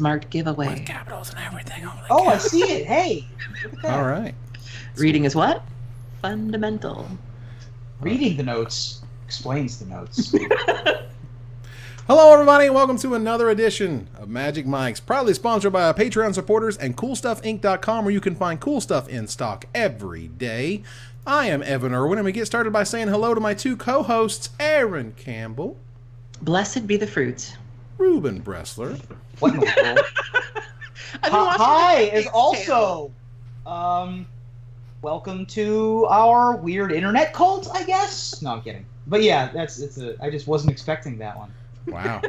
Marked giveaway. With capitals and everything. Oh, I see it. Hey. Look at that. All right. Reading is what? Fundamental. Reading the notes explains the notes. Hello, everybody, and welcome to another edition of Magic Mike's, proudly sponsored by our Patreon supporters and CoolStuffInc.com, where you can find cool stuff in stock every day. I am Evan Irwin, and we get started by saying hello to my two co-hosts, Aaron Campbell. Blessed be the fruit. Ruben Bressler. What in the world? Hi is also welcome to our weird internet cult, I guess. No, I'm kidding. But yeah, I just wasn't expecting that one. Wow.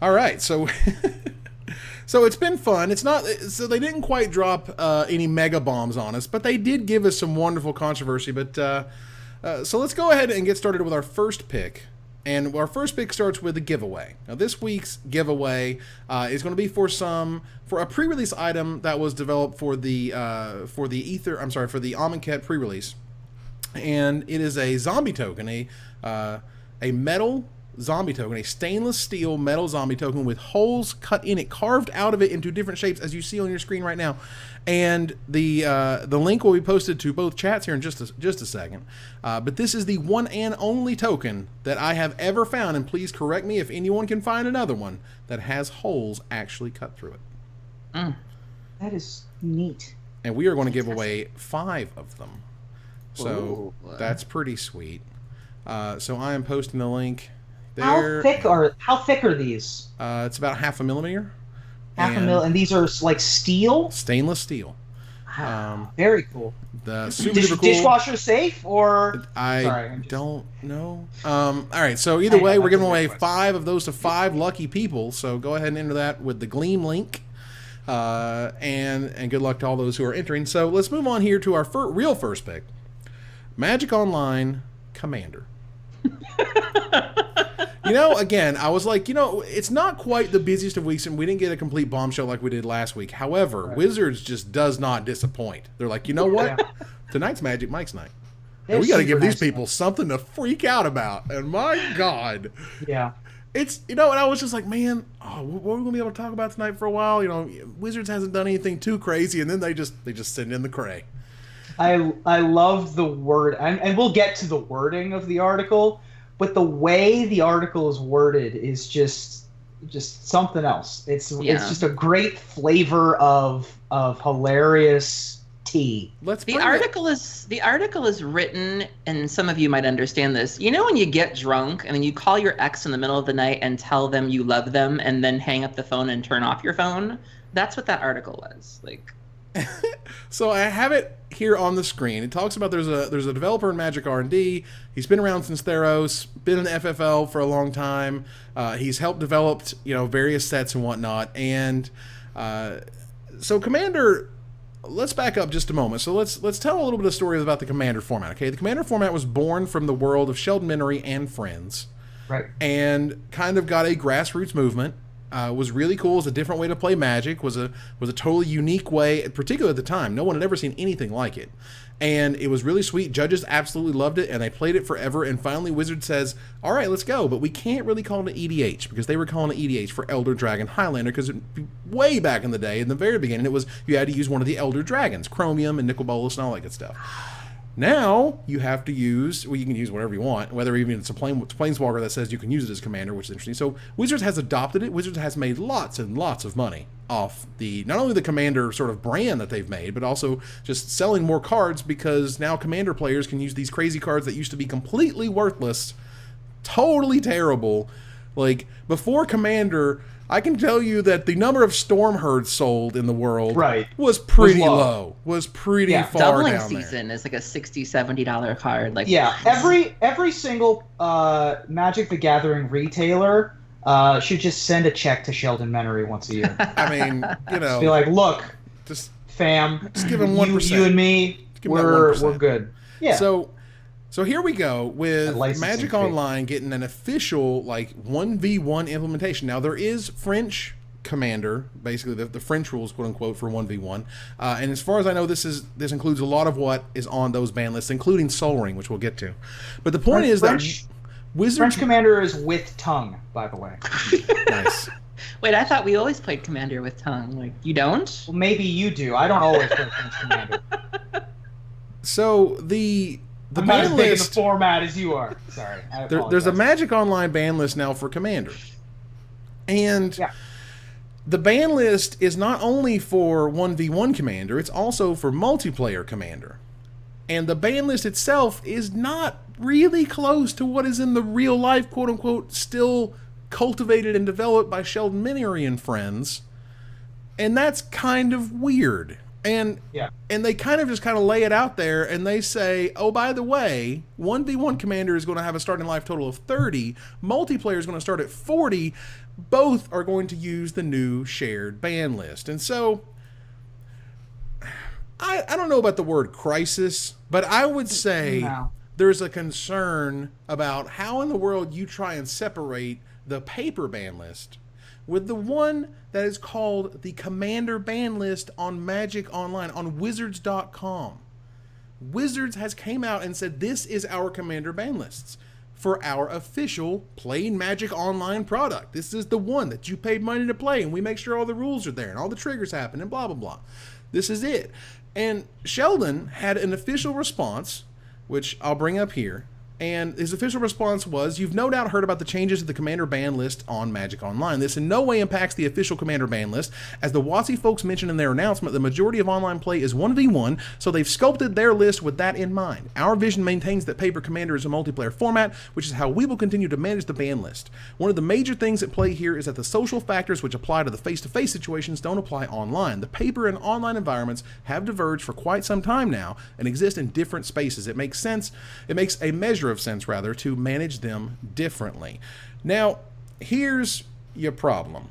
All right. So it's been fun. So they didn't quite drop any mega bombs on us, but they did give us some wonderful controversy. But so let's go ahead and get started with our first pick. And our first pick starts with a giveaway. Now, this week's giveaway is going to be for a pre-release item that was developed for the Amonkhet pre-release, and it is a zombie token, a metal zombie token, a stainless steel metal zombie token with holes cut in it, carved out of it into different shapes, as you see on your screen right now. And the link will be posted to both chats here in just a second. But this is the one and only token that I have ever found, and please correct me if anyone can find another one that has holes actually cut through it. That is neat. And we are going to give away 5 of them. So that's pretty sweet. So I am posting the link there. How thick are these? It's about 0.5 millimeter. Half a mil, and these are like steel? Stainless steel. Very cool. Dishwasher safe, or? I don't know. All right, so either way, we're giving away 5 of those to 5 lucky people. So go ahead and enter that with the Gleam link. And good luck to all those who are entering. So let's move on here to our real first pick. Magic Online Commander. Again, I was like, it's not quite the busiest of weeks, and we didn't get a complete bombshell like we did last week. However, Wizards just does not disappoint. They're like, you know what? Yeah. Tonight's Magic Mike's night. And we got to give these people something to freak out about. And my God. Yeah. It's, and I was just like, man, what are we going to be able to talk about tonight for a while? Wizards hasn't done anything too crazy, and then they just send in the cray. I love the word, and we'll get to the wording of the article, but the way the article is worded is just something else. It's just a great flavor of hilarious tea. The article is written, and some of you might understand this. When you get drunk and then you call your ex in the middle of the night and tell them you love them, and then hang up the phone and turn off your phone? That's what that article was like. So I have it here on the screen. It talks about there's a developer in Magic R&D. He's been around since Theros, been in the FFL for a long time. He's helped develop various sets and whatnot. And so Commander, let's back up just a moment. So let's tell a little bit of story about the Commander format. Okay, the Commander format was born from the world of Sheldon Menery and friends, right? And kind of got a grassroots movement. Was really cool. It was a different way to play Magic. Was a totally unique way, particularly at the time. No one had ever seen anything like it, and it was really sweet. Judges absolutely loved it, and they played it forever. And finally, Wizard says, "All right, let's go." But we can't really call it an EDH because they were calling it EDH for Elder Dragon Highlander, because way back in the day, in the very beginning, it was you had to use one of the Elder Dragons, Chromium and Nicol Bolas and all that good stuff. Now you have to use, you can use whatever you want, whether even it's a planeswalker that says you can use it as commander, which is interesting. So Wizards has adopted it. Wizards has made lots and lots of money off not only the commander sort of brand that they've made, but also just selling more cards, because now commander players can use these crazy cards that used to be completely worthless, totally terrible. Like before Commander, I can tell you that the number of Stormherds sold in the world was pretty low. Was pretty far Doubling down there. Season is like a $60, $70 card. Like every single Magic the Gathering retailer should just send a check to Sheldon Menery once a year. I mean, just be like, look, fam, just give him 1%. You and me, we're good. Yeah. So here we go with Magic Online getting an official 1v1 implementation. Now there is French Commander, basically the French rules, quote unquote, for 1v1. And as far as I know, this includes a lot of what is on those ban lists, including Sol Ring, which we'll get to. But the point is that Wizards French Commander is with tongue, by the way. Nice. Wait, I thought we always played Commander with tongue. Like, you don't? Well, maybe you do. I don't always play French Commander. So the I'm not ban as big in the list, format as you are. Sorry, I apologize. there's a Magic Online ban list now for Commander. And Yeah. the ban list is not only for 1v1 Commander, it's also for multiplayer Commander. And the ban list itself is not really close to what is in the real life, quote unquote, still cultivated and developed by Sheldon Minery and friends. And that's kind of weird. And they kind of lay it out there, and they say, oh, by the way, 1v1 Commander is going to have a starting life total of 30, multiplayer is going to start at 40, both are going to use the new shared ban list. And so I don't know about the word crisis, but I would say there's a concern about how in the world you try and separate the paper ban list with the one that is called the Commander ban list on Magic Online, on Wizards.com. Wizards has came out and said this is our Commander ban lists for our official Playing Magic Online product. This is the one that you paid money to play, and we make sure all the rules are there and all the triggers happen and blah, blah, blah. This is it. And Sheldon had an official response, which I'll bring up here. And his official response was, you've no doubt heard about the changes to the Commander ban list on Magic Online. This in no way impacts the official Commander ban list. As the WotC folks mentioned in their announcement, the majority of online play is 1v1, so they've sculpted their list with that in mind. Our vision maintains that Paper Commander is a multiplayer format, which is how we will continue to manage the ban list. One of the major things at play here is that the social factors which apply to the face-to-face situations don't apply online. The paper and online environments have diverged for quite some time now and exist in different spaces. It makes sense. It makes a measure of sense, rather, to manage them differently. Now, here's your problem.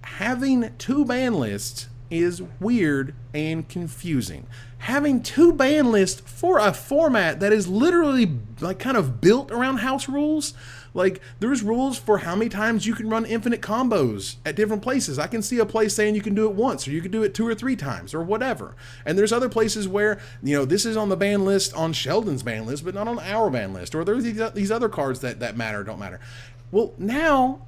Having two ban lists is weird and confusing. Having two ban lists for a format that is literally like kind of built around house rules. Like, there's rules for how many times you can run infinite combos at different places. I can see a place saying you can do it once, or you can do it 2 or 3 times, or whatever. And there's other places where, you know, this is on the ban list, on Sheldon's ban list, but not on our ban list. Or there's these other cards that matter or don't matter. Well, now,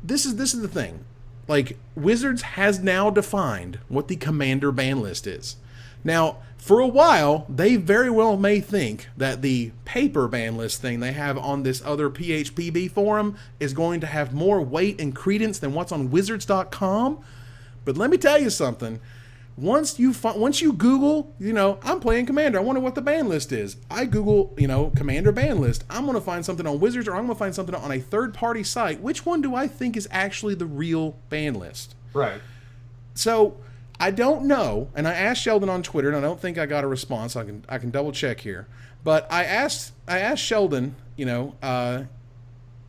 this is the thing. Like, Wizards has now defined what the Commander ban list is. Now, for a while, they very well may think that the paper ban list thing they have on this other PHPB forum is going to have more weight and credence than what's on Wizards.com. But let me tell you something. Once you Google, you know, I'm playing Commander, I wonder what the ban list is. I Google, you know, Commander ban list. I'm going to find something on Wizards, or I'm going to find something on a third-party site. Which one do I think is actually the real ban list? Right. So I don't know, and I asked Sheldon on Twitter, and I don't think I got a response. I can double check here, but I asked Sheldon, you know,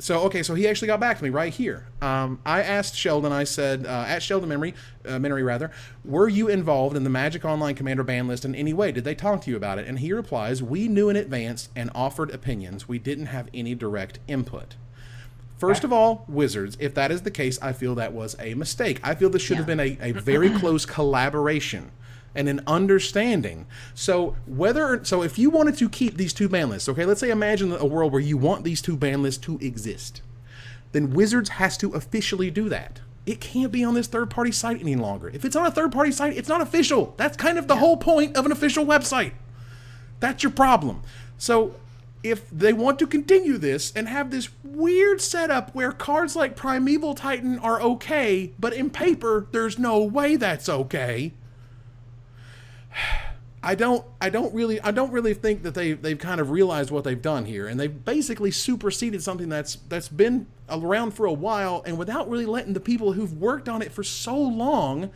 so he actually got back to me right here. I asked Sheldon. I said, at Sheldon Minery rather, were you involved in the Magic Online Commander ban list in any way? Did they talk to you about it? And he replies, we knew in advance and offered opinions. We didn't have any direct input. First of all, Wizards, if that is the case, I feel that was a mistake. I feel this should have been a very close collaboration and an understanding. So if you wanted to keep these two ban lists, okay, let's say imagine a world where you want these two ban lists to exist, then Wizards has to officially do that. It can't be on this third-party site any longer. If it's on a third-party site, it's not official. That's kind of the whole point of an official website. That's your problem. So if they want to continue this and have this weird setup where cards like Primeval Titan are okay, but in paper, there's no way that's okay, I don't really think that they've kind of realized what they've done here, and they've basically superseded something that's been around for a while, and without really letting the people who've worked on it for so long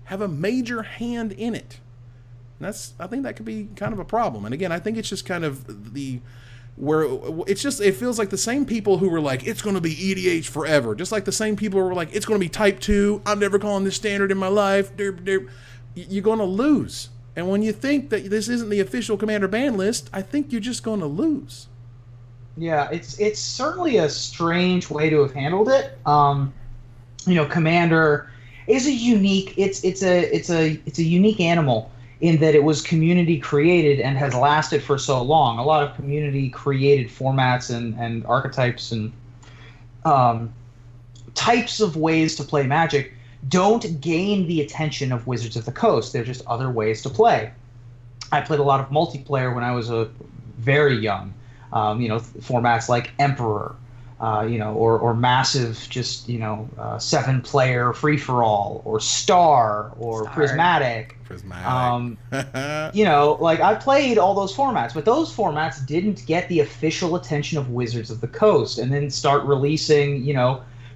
have a major hand in it. And I think that could be kind of a problem. And again, I think it's just kind of it feels like the same people who were like, it's going to be EDH forever, just like the same people who were like, it's going to be Type 2, I'm never calling this standard in my life, you're going to lose. And when you think that this isn't the official Commander ban list, I think you're just going to lose. Yeah, it's certainly a strange way to have handled it. You know, Commander is a unique unique animal in that it was community created and has lasted for so long. A lot of community created formats and archetypes and types of ways to play Magic don't gain the attention of Wizards of the Coast. They're just other ways to play. I played a lot of multiplayer when I was very young. Formats like Emperor, or massive, just 7-player free for all, or Star, or Prismatic. I played all those formats, but those formats didn't get the official attention of Wizards of the Coast, and then start releasing,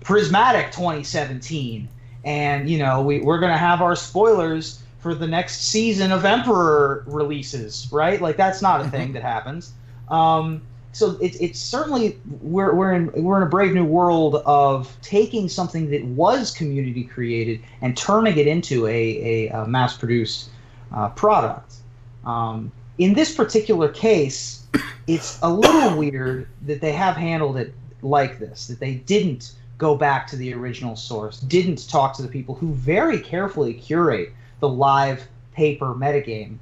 Prismatic 2017, and we're gonna have our spoilers for the next season of Emperor releases, right? Like, that's not a thing that happens. So it's certainly we're in a brave new world of taking something that was community created and turning it into a mass produced product. In this particular case, it's a little weird that they have handled it like this, that they didn't go back to the original source, didn't talk to the people who very carefully curate the live paper metagame.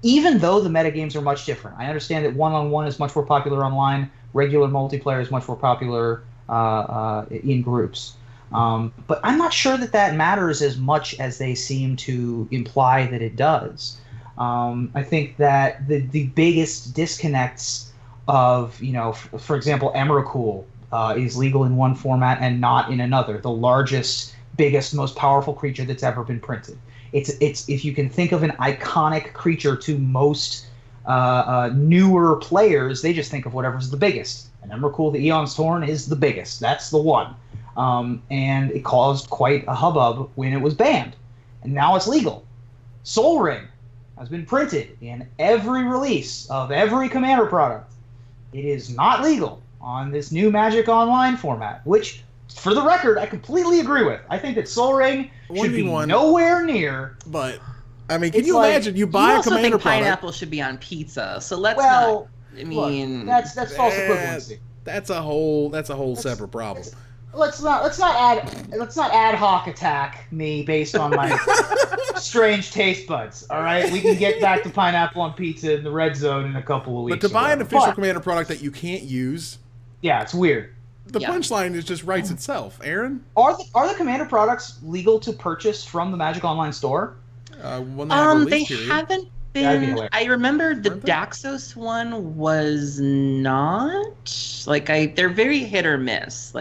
Even though the metagames are much different. I understand that one-on-one is much more popular online, regular multiplayer is much more popular in groups. But I'm not sure that matters as much as they seem to imply that it does. I think that the biggest disconnects of, for example, Emrakul is legal in one format and not in another. The largest, biggest, most powerful creature that's ever been printed. It's if you can think of an iconic creature to most newer players, they just think of whatever's the biggest. And Emrakul, the Aeon's Torn, is the biggest. That's the one. And it caused quite a hubbub when it was banned. And now it's legal. Sol Ring has been printed in every release of every Commander product. It is not legal on this new Magic Online format, which, for the record, I completely agree with. I think that Sol Ring should be nowhere near. But, I mean, can you imagine you buy a Commander product? You also think pineapple should be on pizza, so let's not. I mean, look, that's false equivalency. That's a whole separate problem. Let's not ad hoc attack me based on my strange taste buds. All right, we can get back to pineapple on pizza in the red zone in a couple of weeks. But to buy an official Commander product that you can't use, yeah, it's weird. The punchline is just writes itself. Aaron, are the Commander products legal to purchase from the Magic Online store? They haven't been. I remember the Daxos one was not. They're very hit or miss.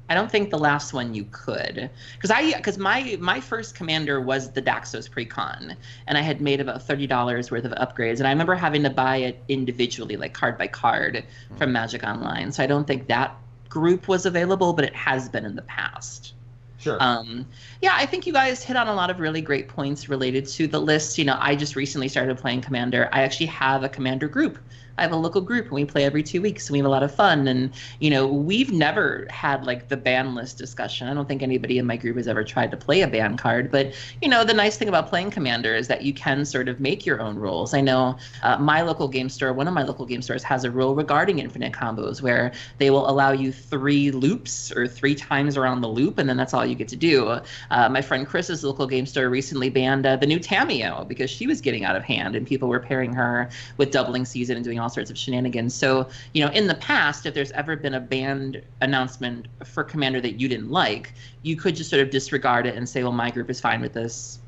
I don't think the last one you could, because my first Commander was the Daxos Precon, and I had made about $30 worth of upgrades, and I remember having to buy it individually, like card by card, from Magic Online. So I don't think that group was available, but it has been in the past. Sure. I think you guys hit on a lot of really great points related to the list. I just recently started playing Commander. I actually have a Commander group. I have a local group and we play every 2 weeks and we have a lot of fun. And, we've never had the ban list discussion. I don't think anybody in my group has ever tried to play a ban card. But, the nice thing about playing Commander is that you can sort of make your own rules. I know my local game store, one of my local game stores, has a rule regarding infinite combos where they will allow you 3 loops or 3 times around the loop, and then that's all you get to do. My friend Chris's local game store recently banned the new Tamiyo because she was getting out of hand and people were pairing her with Doubling Season and doing all sorts of shenanigans. So, in the past, if there's ever been a banned announcement for Commander that you didn't like, you could just sort of disregard it and say, well, my group is fine with this,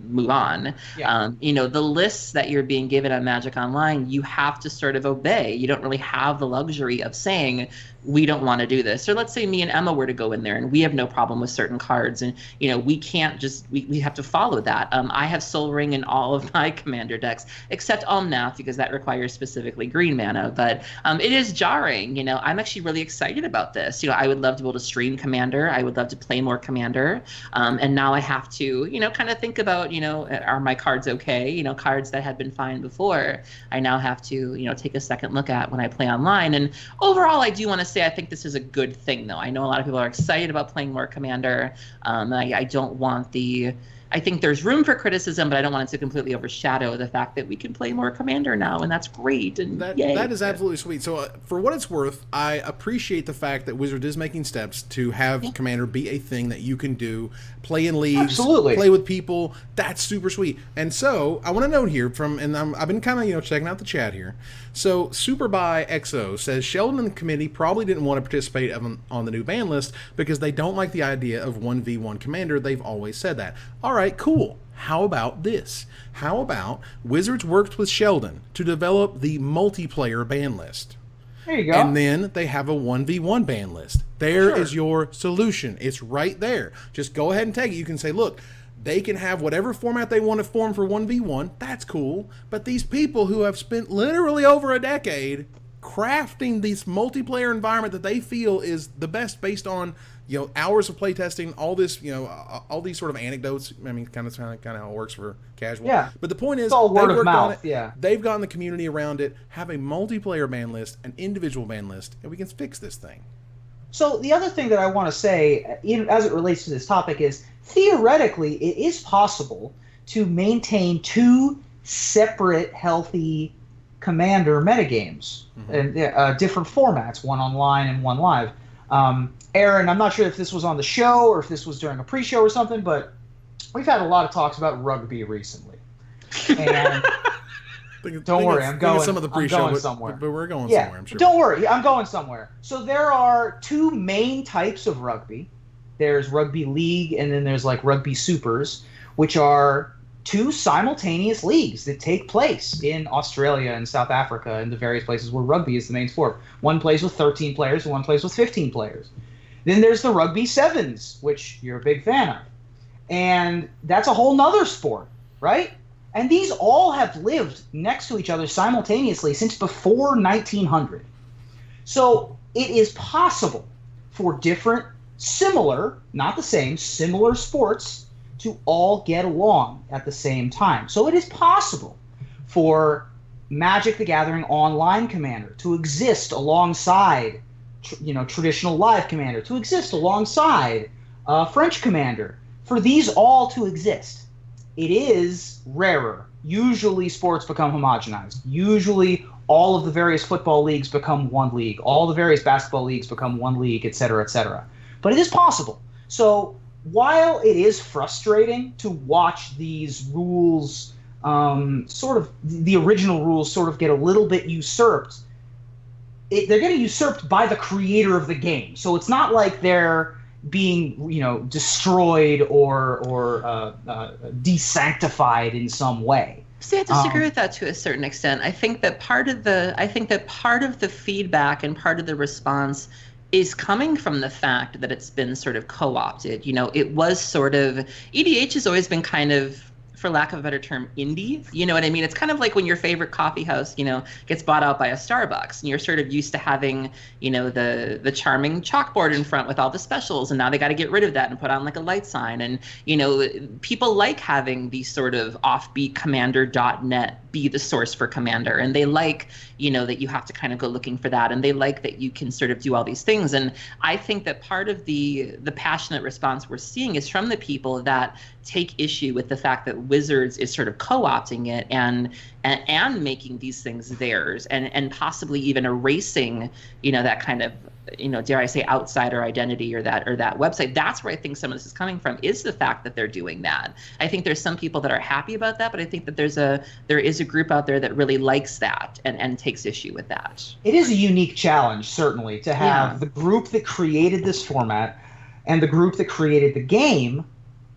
move on. Yeah. The lists that you're being given on Magic Online, you have to sort of obey. You don't really have the luxury of saying, we don't want to do this. Or let's say me and Emma were to go in there and we have no problem with certain cards, and we can't just we have to follow that. I have Sol Ring in all of my Commander decks except Omnath, because that requires specifically green mana. But it is jarring. I'm actually really excited about this. I would love to be able to stream Commander. I would love to play more Commander. And now I have to kind of think about are my cards okay? Cards that had been fine before, I now have to take a second look at when I play online. And overall, I do want to say I think this is a good thing, though. I know a lot of people are excited about playing more Commander. I don't want the I think there's room for criticism, but I don't want it to completely overshadow the fact that we can play more Commander now, and that's great. And yay. That is absolutely sweet. So for what it's worth, I appreciate the fact that Wizards is making steps to have Commander be a thing that you can do, play in leagues, play with people. That's super sweet. And so I want to note here I've been kind of checking out the chat here. So SuperBuyXO says Sheldon and the committee probably didn't want to participate on the new ban list because they don't like the idea of 1v1 Commander. They've always said that. All right, cool. How about this? How about Wizards worked with Sheldon to develop the multiplayer ban list? There you go. And then they have a 1v1 ban list. There is your solution. It's right there. Just go ahead and take it. You can say, look, they can have whatever format they want to form for 1v1. That's cool. But these people who have spent literally over a decade crafting this multiplayer environment that they feel is the best based on hours of playtesting, all this, all these sort of anecdotes. I mean, kind of how it works for casual. Yeah. But the point is, it's all word of mouth. Yeah. They've gotten the community around it. Have a multiplayer ban list, an individual ban list, and we can fix this thing. So the other thing that I want to say, even as it relates to this topic, is theoretically it is possible to maintain two separate, healthy Commander metagames and different formats, one online and one live. Aaron, I'm not sure if this was on the show or if this was during a pre-show or something, but we've had a lot of talks about rugby recently. And don't worry, I'm going somewhere. But we're going somewhere, I'm sure. Don't worry, I'm going somewhere. So there are two main types of rugby. There's rugby league, and then there's like rugby supers, which are two simultaneous leagues that take place in Australia and South Africa and the various places where rugby is the main sport. One plays with 13 players and one plays with 15 players. Then there's the rugby sevens, which you're a big fan of. And that's a whole nother sport, right? And these all have lived next to each other simultaneously since before 1900. So it is possible for different, similar, not the same, similar sports to all get along at the same time. So it is possible for Magic the Gathering Online Commander to exist alongside traditional live Commander, to exist alongside French Commander, for these all to exist. It is rarer. Usually sports become homogenized. Usually all of the various football leagues become one league. All the various basketball leagues become one league, et cetera, et cetera. But it is possible. So while it is frustrating to watch these rules, the original rules sort of get a little bit usurped, they're getting usurped by the creator of the game. So it's not like they're being, destroyed or desanctified in some way. See, I disagree with that to a certain extent. I think that part of the feedback and part of the response is coming from the fact that it's been sort of co-opted. It was sort of, EDH has always been kind of, for lack of a better term, indie. You know what I mean? It's kind of like when your favorite coffee house, gets bought out by a Starbucks, and you're sort of used to having, the charming chalkboard in front with all the specials, and now they got to get rid of that and put on like a light sign. And, people like having these sort of offbeat commander.net be the source for Commander, and they like, that you have to kind of go looking for that, and they like that you can sort of do all these things. And I think that part of the passionate response we're seeing is from the people that take issue with the fact that Wizards is sort of co-opting it and making these things theirs, and possibly even erasing, that kind of, dare I say, outsider identity or that website. That's where I think some of this is coming from, is the fact that they're doing that. I think there's some people that are happy about that, but I think that there is a group out there that really likes that and takes issue with that. It is a unique challenge, certainly, to have the group that created this format and the group that created the game,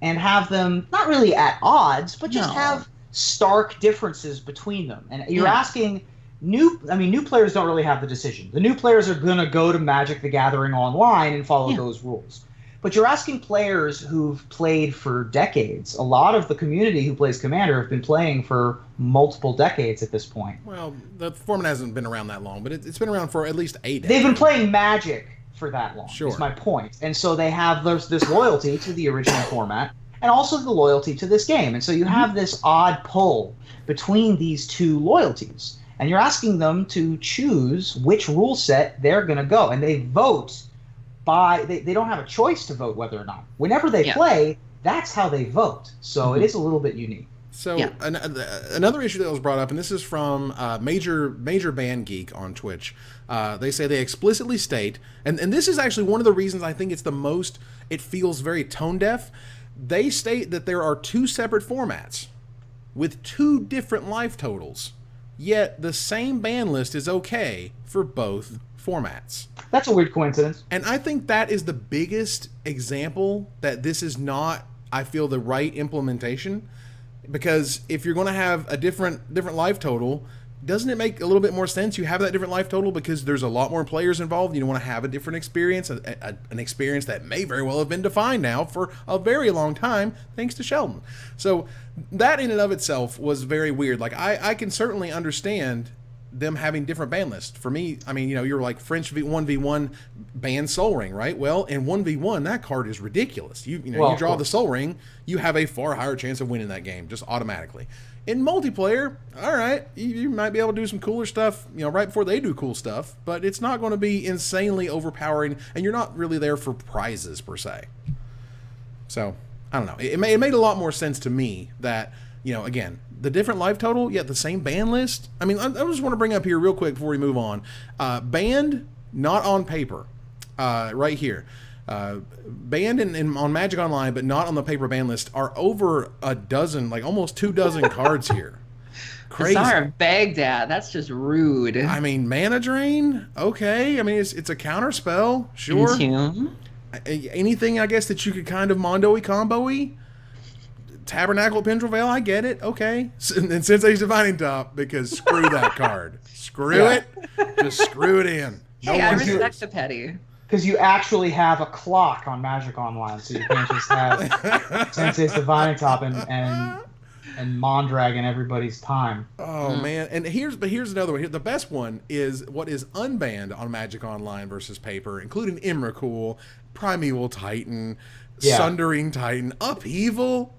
and have them not really at odds, but just have stark differences between them. And you're asking new players don't really have the decision. The new players are going to go to Magic the Gathering Online and follow those rules. But you're asking players who've played for decades. A lot of the community who plays Commander have been playing for multiple decades at this point. Well, the format hasn't been around that long, but it's been around for at least 8 decades. They've been playing Magic for that long, sure, is my point. And so they have this loyalty to the original format and also the loyalty to this game. And so you have this odd pull between these two loyalties. And you're asking them to choose which rule set they're going to go. And they vote by, they don't have a choice to vote whether or not. Whenever they play, that's how they vote. So it is a little bit unique. So another issue that was brought up, and this is from Major Band Geek on Twitch. They say they explicitly state, and this is actually one of the reasons I think it feels very tone deaf. They state that there are 2 separate formats with 2 different life totals, yet the same ban list is okay for both formats. That's a weird coincidence. And I think that is the biggest example that this is not, I feel, the right implementation. Because if you're going to have a different life total, doesn't it make a little bit more sense you have that different life total because there's a lot more players involved? You want to have a different experience, an experience that may very well have been defined now for a very long time, thanks to Sheldon. So that in and of itself was very weird. Like, I can certainly understand them having different ban lists. For me, I mean, you're like French 1v1 ban Soul Ring, right? Well, in 1v1, that card is ridiculous. You draw the Soul Ring, you have a far higher chance of winning that game, just automatically. In multiplayer, all right, you might be able to do some cooler stuff, right before they do cool stuff, but it's not going to be insanely overpowering, and you're not really there for prizes, per se. So, I don't know. It made a lot more sense to me that, again, the different life total, yet the same ban list. I mean, I just want to bring up here real quick before we move on. Banned, not on paper, right here. Banned on Magic Online, but not on the paper ban list, are over a dozen, like almost 24 cards here. Crazy. Bazaar of Baghdad, that's just rude. I mean, Mana Drain, okay. I mean, it's a counter spell, sure. Intune. Anything, I guess, that you could kind of Mondo-y, combo-y. Tabernacle Pendril Veil, I get it, okay. And Sensei's Divining Top, because screw that card. Screw it. Just screw it in. Hey, I respect the petty. Because you actually have a clock on Magic Online, so you can't just have Sensei's Divining Top and Mondrag in everybody's time. Oh man! And here's another one. The best one is what is unbanned on Magic Online versus paper, including Imracool, Primeval Titan, Sundering Titan, Upheaval.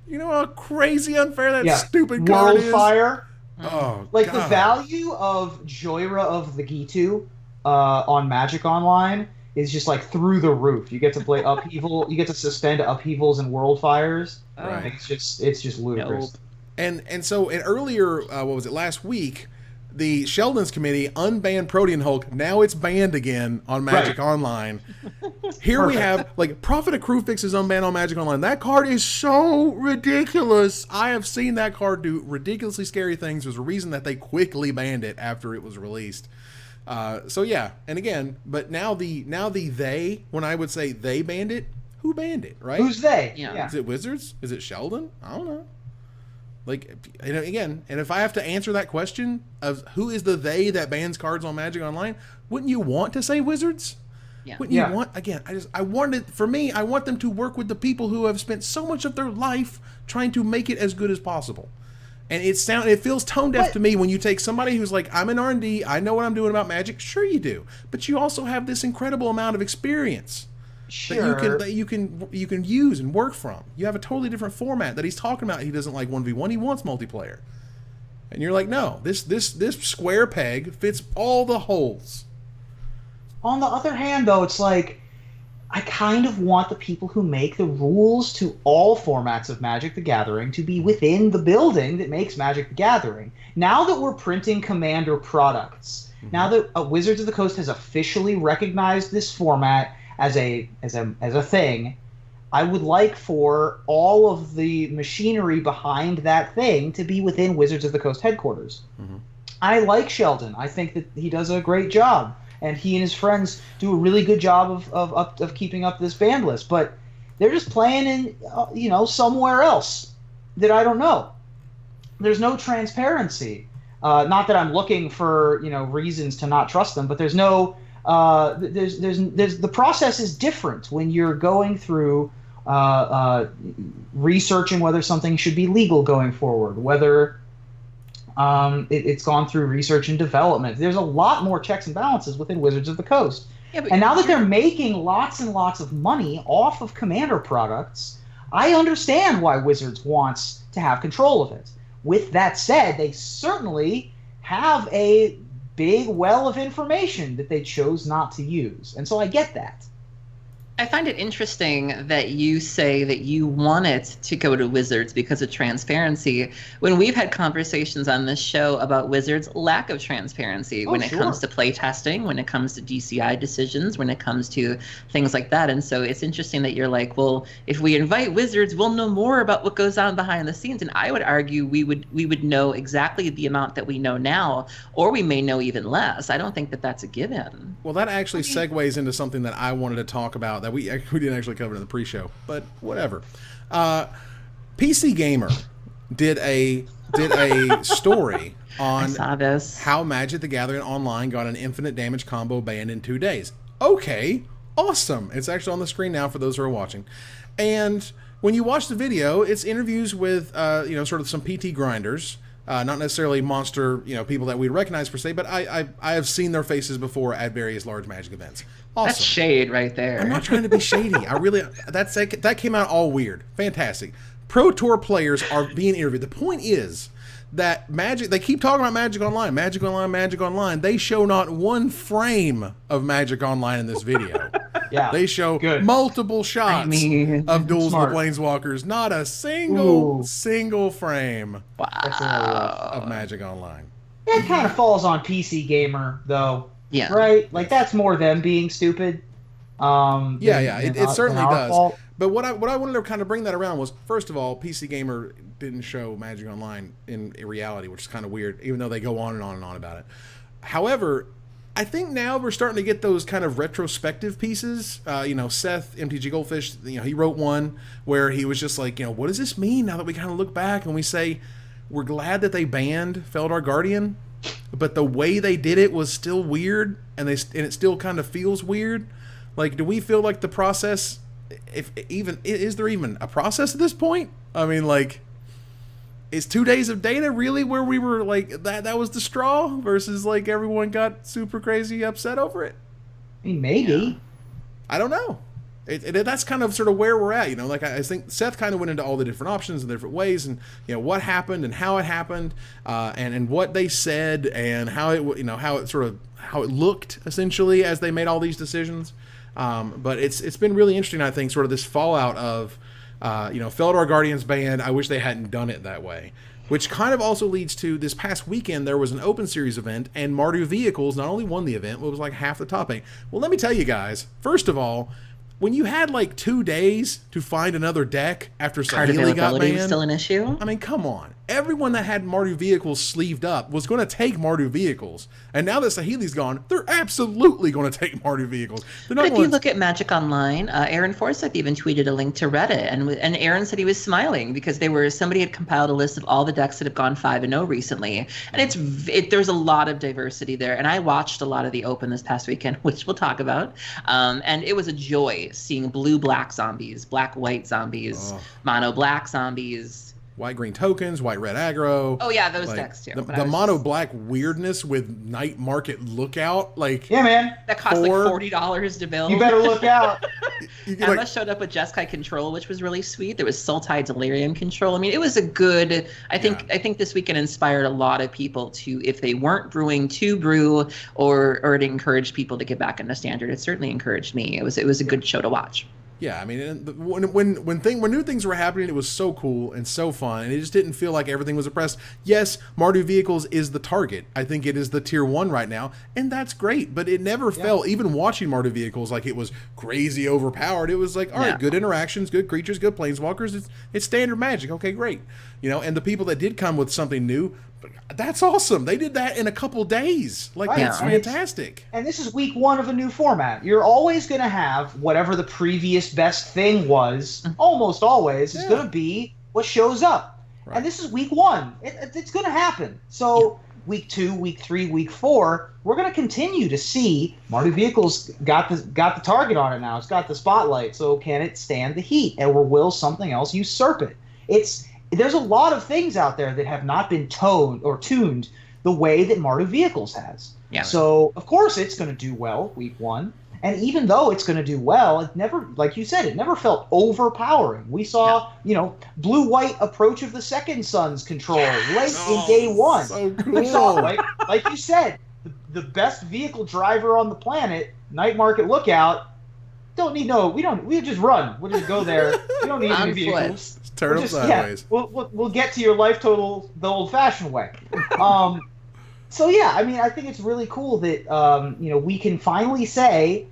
You know how crazy unfair that stupid card is. Worldfire. Oh, like God. The value of Joyra of the Gitu on Magic Online is just like through the roof. You get to play Upheaval. You get to suspend Upheavals and Worldfires. Right. It's just ludicrous. Nope. And so earlier, what was it, last week, the Sheldon's committee unbanned Protean Hulk. Now it's banned again on Magic Online. Here we have, like, Prophet of Crucifix is unbanned on Magic Online. That card is so ridiculous. I have seen that card do ridiculously scary things. There's a reason that they quickly banned it after it was released. So yeah, and again, but now the they, when I would say they banned it, who banned it, right? Who's they? Yeah. Is it Wizards? Is it Sheldon? I don't know. Like, and again, and if I have to answer that question of who is the they that bans cards on Magic Online, wouldn't you want to say Wizards? Yeah. Wouldn't you want, again, I want them to work with the people who have spent so much of their life trying to make it as good as possible. And it feels tone deaf to me when you take somebody who's like, I'm an R&D, I know what I'm doing about Magic. Sure you do, but you also have this incredible amount of experience that you can use and work from. You have a totally different format that he's talking about. He doesn't like 1v1, he wants multiplayer. And you're like, no, this square peg fits all the holes. On the other hand, though, it's like, I kind of want the people who make the rules to all formats of Magic the Gathering to be within the building that makes Magic the Gathering. Now that we're printing Commander products, now that Wizards of the Coast has officially recognized this format as a thing, I would like for all of the machinery behind that thing to be within Wizards of the Coast headquarters. Mm-hmm. I like Sheldon. I think that he does a great job. And he and his friends do a really good job of keeping up this ban list. But they're just playing in, somewhere else that I don't know. There's no transparency. Not that I'm looking for, reasons to not trust them, but there's no, there's the process is different when you're going through researching whether something should be legal going forward, whether it's gone through research and development. There's a lot more checks and balances within Wizards of the Coast. Yeah, and now that they're making lots and lots of money off of Commander products, I understand why Wizards wants to have control of it. With that said, they certainly have a big well of information that they chose not to use. And so I get that. I find it interesting that you say that you want it to go to Wizards because of transparency, when we've had conversations on this show about Wizards' lack of transparency when it comes to play testing, when it comes to DCI decisions, when it comes to things like that. And so it's interesting that you're like, well, if we invite Wizards, we'll know more about what goes on behind the scenes. And I would argue we would know exactly the amount that we know now, or we may know even less. I don't think that that's a given. Well, that actually segues into something that I wanted to talk about that we didn't actually cover in the pre-show, but whatever. PC Gamer did a story on how Magic the Gathering Online got an infinite damage combo banned in 2 days. Okay, awesome. It's actually on the screen now for those who are watching. And when you watch the video, it's interviews with sort of some PT grinders. Not necessarily monster, people that we recognize per se, but I have seen their faces before at various large Magic events. Awesome. That's shade right there. I'm not trying to be shady. That came out all weird. Fantastic. Pro Tour players are being interviewed. The point is that Magic, they keep talking about Magic Online, Magic Online, Magic Online. They show not one frame of Magic Online in this video. Yeah, they show multiple shots of Duels of the Planeswalkers, not a single frame of Magic Online. That kind of falls on PC Gamer, though. Yeah. Right? Like, that's more them being stupid. It certainly does. Fault. But what I wanted to kind of bring that around was, first of all, PC Gamer didn't show Magic Online in reality, which is kind of weird, even though they go on and on and on about it. However, I think now we're starting to get those kind of retrospective pieces. Seth, MTG Goldfish, he wrote one where he was just like, what does this mean now that we kind of look back and we say, we're glad that they banned Feldar Guardian, but the way they did it was still weird, and it still kind of feels weird. Like, do we feel like the process, is there even a process at this point? I mean, like, is 2 days of data really where we were like, that was the straw versus like everyone got super crazy upset over it? I mean, maybe. Yeah. I don't know. That's kind of sort of where we're at, Like I think Seth kind of went into all the different options and different ways, and what happened and how it happened, and what they said and how it looked essentially as they made all these decisions. But it's been really interesting, I think, sort of this fallout of Feldar Guardians banned. I wish they hadn't done it that way. Which kind of also leads to this past weekend, there was an Open Series event, and Mardu Vehicles not only won the event, but it was like half the top 8. Well, let me tell you guys, first of all, when you had like 2 days to find another deck after Saheeli got banned, was still an issue. I mean, come on. Everyone that had Mardu Vehicles sleeved up was going to take Mardu Vehicles. And now that Saheeli's gone, they're absolutely going to take Mardu Vehicles. But if you look at Magic Online, Aaron Forsyth even tweeted a link to Reddit, and Aaron said he was smiling because somebody had compiled a list of all the decks that have gone 5-0 recently, and there's a lot of diversity there. And I watched a lot of the Open this past weekend, which we'll talk about, and it was a joy seeing blue-black zombies, black-white zombies, mono-black zombies. White-green tokens, white-red aggro. Oh, yeah, those decks, too. The mono-black weirdness with Night Market Lookout. Yeah, man. That cost like $40 to build. You better look out. Emma showed up with Jeskai Control, which was really sweet. There was Sultai Delirium Control. I mean, it was a good... I think this weekend inspired a lot of people to, if they weren't brewing, to brew, or it encouraged people to get back into Standard. It certainly encouraged me. It was a good show to watch. Yeah, I mean, when new things were happening, it was so cool and so fun, and it just didn't feel like everything was oppressed. Yes, Mardu Vehicles is the target. I think it is the tier 1 right now, and that's great, but it never felt, even watching Mardu Vehicles, like it was crazy overpowered. It was like, all right, good interactions, good creatures, good planeswalkers. It's standard Magic. Okay, great. And the people that did come with something new, that's awesome. They did that in a couple days. That's fantastic. And this is week 1 of a new format. You're always going to have whatever the previous best thing was, almost always, is going to be what shows up. Right. And this is week 1. It's going to happen. So week 2, week 3, week 4, we're going to continue to see Mardu Vehicles got the target on it now. It's got the spotlight. So can it stand the heat? Or will something else usurp it? There's a lot of things out there that have not been tuned the way that Mardu Vehicles has. Yeah. So, of course, it's going to do well week 1. And even though it's going to do well, it never, like you said, it never felt overpowering. We saw, blue-white approach of the Second Son's control in day 1. So cool. We saw, like you said, the best vehicle driver on the planet, Night Market Lookout, don't need no. We just run. We'll just go there. We don't need any vehicles. Turn them sideways. Yeah, we'll get to your life total the old-fashioned way. So yeah, I mean, I think it's really cool that we can finally say,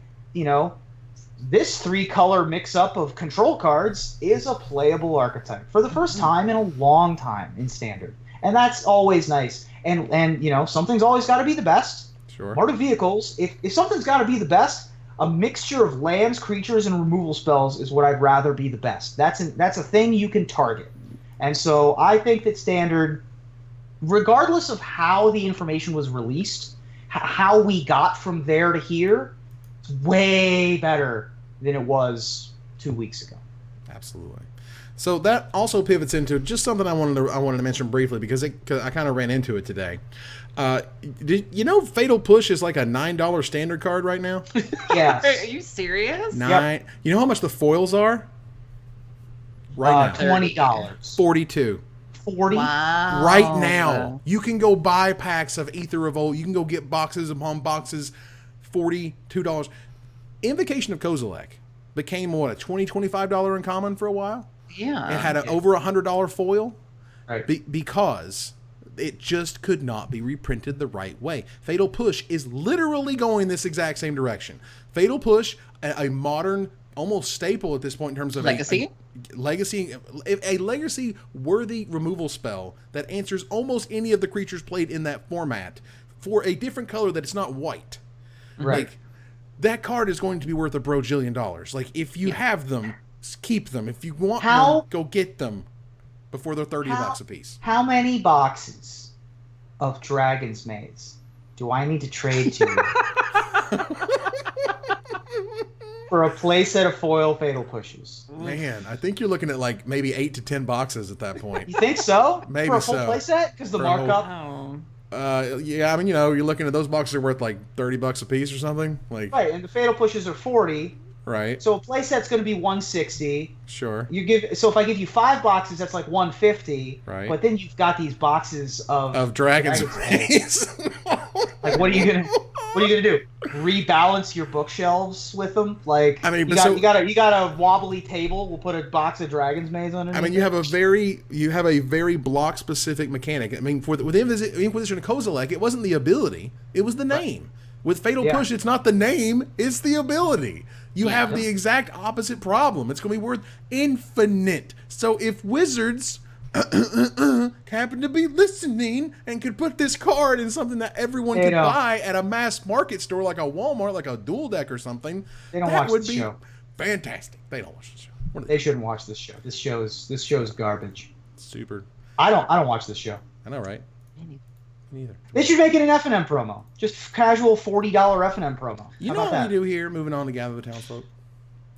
this 3-color mix-up of control cards is a playable archetype for the first time in a long time in Standard, and that's always nice. And something's always got to be the best. Sure. Part of vehicles, if something's got to be the best, a mixture of lands, creatures, and removal spells is what I'd rather be the best. That's a thing you can target. And so I think that Standard, regardless of how the information was released, how we got from there to here, it's way better than it was 2 weeks ago. Absolutely. So that also pivots into just something I wanted to mention briefly because I kind of ran into it today. Fatal Push is like a $9 standard card right now? Yes. Are you serious? Yep. You know how much the foils are? Right now. $20. $42. 40. Wow. Right now. You can go buy packs of Aether Revolt. You can go get boxes upon boxes. $42. Invocation of Kozilek became what, a $20, $25 uncommon for a while? Yeah. It had an over $100 foil. Right. Because it just could not be reprinted the right way. Fatal Push is literally going this exact same direction. Fatal Push, a modern, almost staple at this point in terms of legacy, a legacy-worthy removal spell that answers almost any of the creatures played in that format for a different color that it's not white. Right. Like, that card is going to be worth $1 bajillion. Like, if you have them, keep them. If you want them, go get them before they're $30 a piece. How many boxes of Dragon's Maze do I need to trade to you for a playset of foil Fatal Pushes? Man, I think you're looking at like maybe 8 to 10 boxes at that point. You think so? Maybe for a full so. playset? Because the markup. Yeah, I mean, you're looking at those boxes are worth like $30 a piece or something. Like, right, and the Fatal Pushes are 40. Right. So a playset's going to be 160. Sure. So if I give you 5 boxes, that's like 150. Right. But then you've got these boxes of Dragon's Maze. Like, what are you gonna do? Rebalance your bookshelves with them? Like, I mean, you got a wobbly table. We'll put a box of Dragon's Maze underneath. I mean, you have a very block specific mechanic. I mean, with Inquisition of Kozilek, it wasn't the ability; it was the name. Right. With Fatal Push, it's not the name; it's the ability. You have the exact opposite problem. It's going to be worth infinite. So if Wizards happen to be listening and could put this card in something that everyone could buy at a mass market store like a Walmart, like a Dual Deck or something, that would be fantastic. They don't watch the show. They shouldn't watch this show. This show is garbage. Super. I don't watch this show. I know, right? Neither. They should make it an F&M promo. Just casual $40 F&M promo. You know what we do here, moving on to Gather the Townsfolk?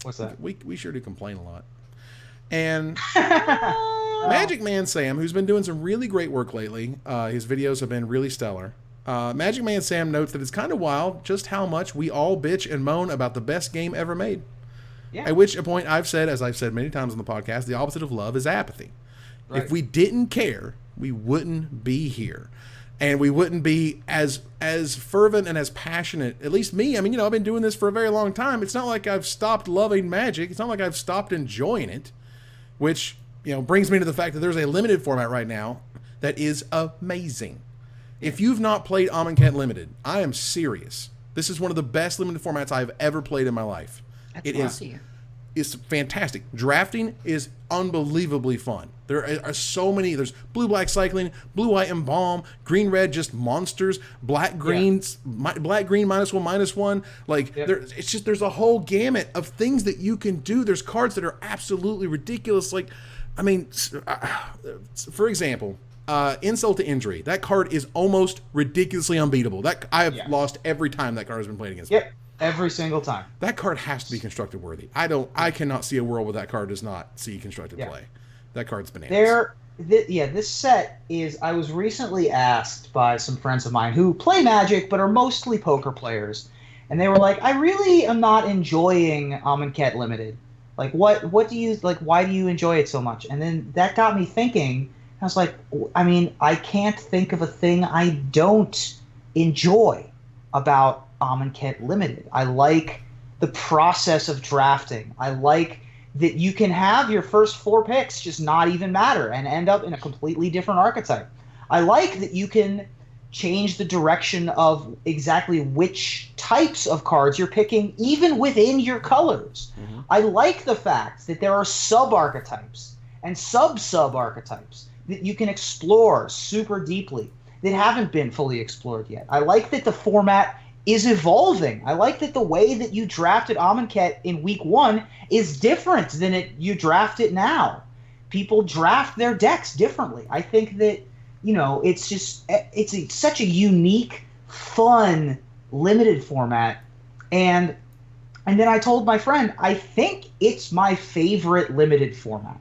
What's that? We sure do complain a lot. And Magic Man Sam, who's been doing some really great work lately, his videos have been really stellar. Magic Man Sam notes that it's kind of wild just how much we all bitch and moan about the best game ever made. Yeah. At which point I've said, as I've said many times on the podcast, the opposite of love is apathy. Right. If we didn't care, we wouldn't be here. And we wouldn't be as fervent and as passionate, at least me. I mean, I've been doing this for a very long time. It's not like I've stopped loving Magic. It's not like I've stopped enjoying it, which, brings me to the fact that there's a limited format right now that is amazing. If you've not played Amonkhet Limited, I am serious. This is one of the best limited formats I've ever played in my life. It's fantastic. Drafting is unbelievably fun. There are so many. There's blue-black cycling, blue-white embalm, green-red just monsters, black-green, black-green -1/-1. Like, there's a whole gamut of things that you can do. There's cards that are absolutely ridiculous. Like, I mean, for example, Insult to Injury. That card is almost ridiculously unbeatable. That I have lost every time that card has been played against me. Every single time. That card has to be constructed worthy. I cannot see a world where that card does not see constructed play. That card's bananas. This set is, I was recently asked by some friends of mine who play Magic but are mostly poker players, and they were like, I really am not enjoying Amonkhet Limited. Like, what do you, like, why do you enjoy it so much? And then that got me thinking. I was like, I mean, I can't think of a thing I don't enjoy about Amonkhet Limited. I like the process of drafting. I like that you can have your first 4 picks just not even matter and end up in a completely different archetype. I like that you can change the direction of exactly which types of cards you're picking, even within your colors. Mm-hmm. I like the fact that there are sub-archetypes and sub-sub-archetypes that you can explore super deeply that haven't been fully explored yet. I like that the format is evolving. I like that the way that you drafted Amonkhet in week 1 is different than you draft it now. People draft their decks differently. I think that, it's such a unique, fun, limited format. And then I told my friend, I think it's my favorite limited format.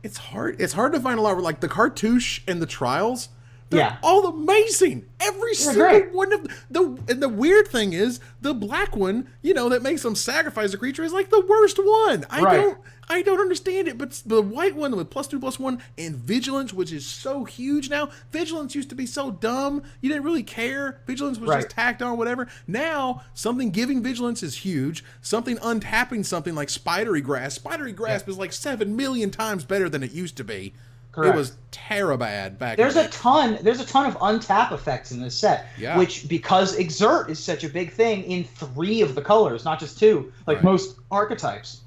It's hard to find a lot like the cartouche and the trials. They're all amazing. Every single one of and the weird thing is the black one, that makes them sacrifice a creature is like the worst one. I don't understand it, but the white one with +2/+1 and vigilance, which is so huge now. Vigilance used to be so dumb. You didn't really care. Vigilance was just tacked on, whatever. Now, something giving vigilance is huge. Something untapping something like Spidery Grasp. Spidery Grasp is like 7 million times better than it used to be. Correct. It was terribad back then. There's a ton of untap effects in this set, which, because Exert is such a big thing in 3 of the colors, not just 2, like most archetypes.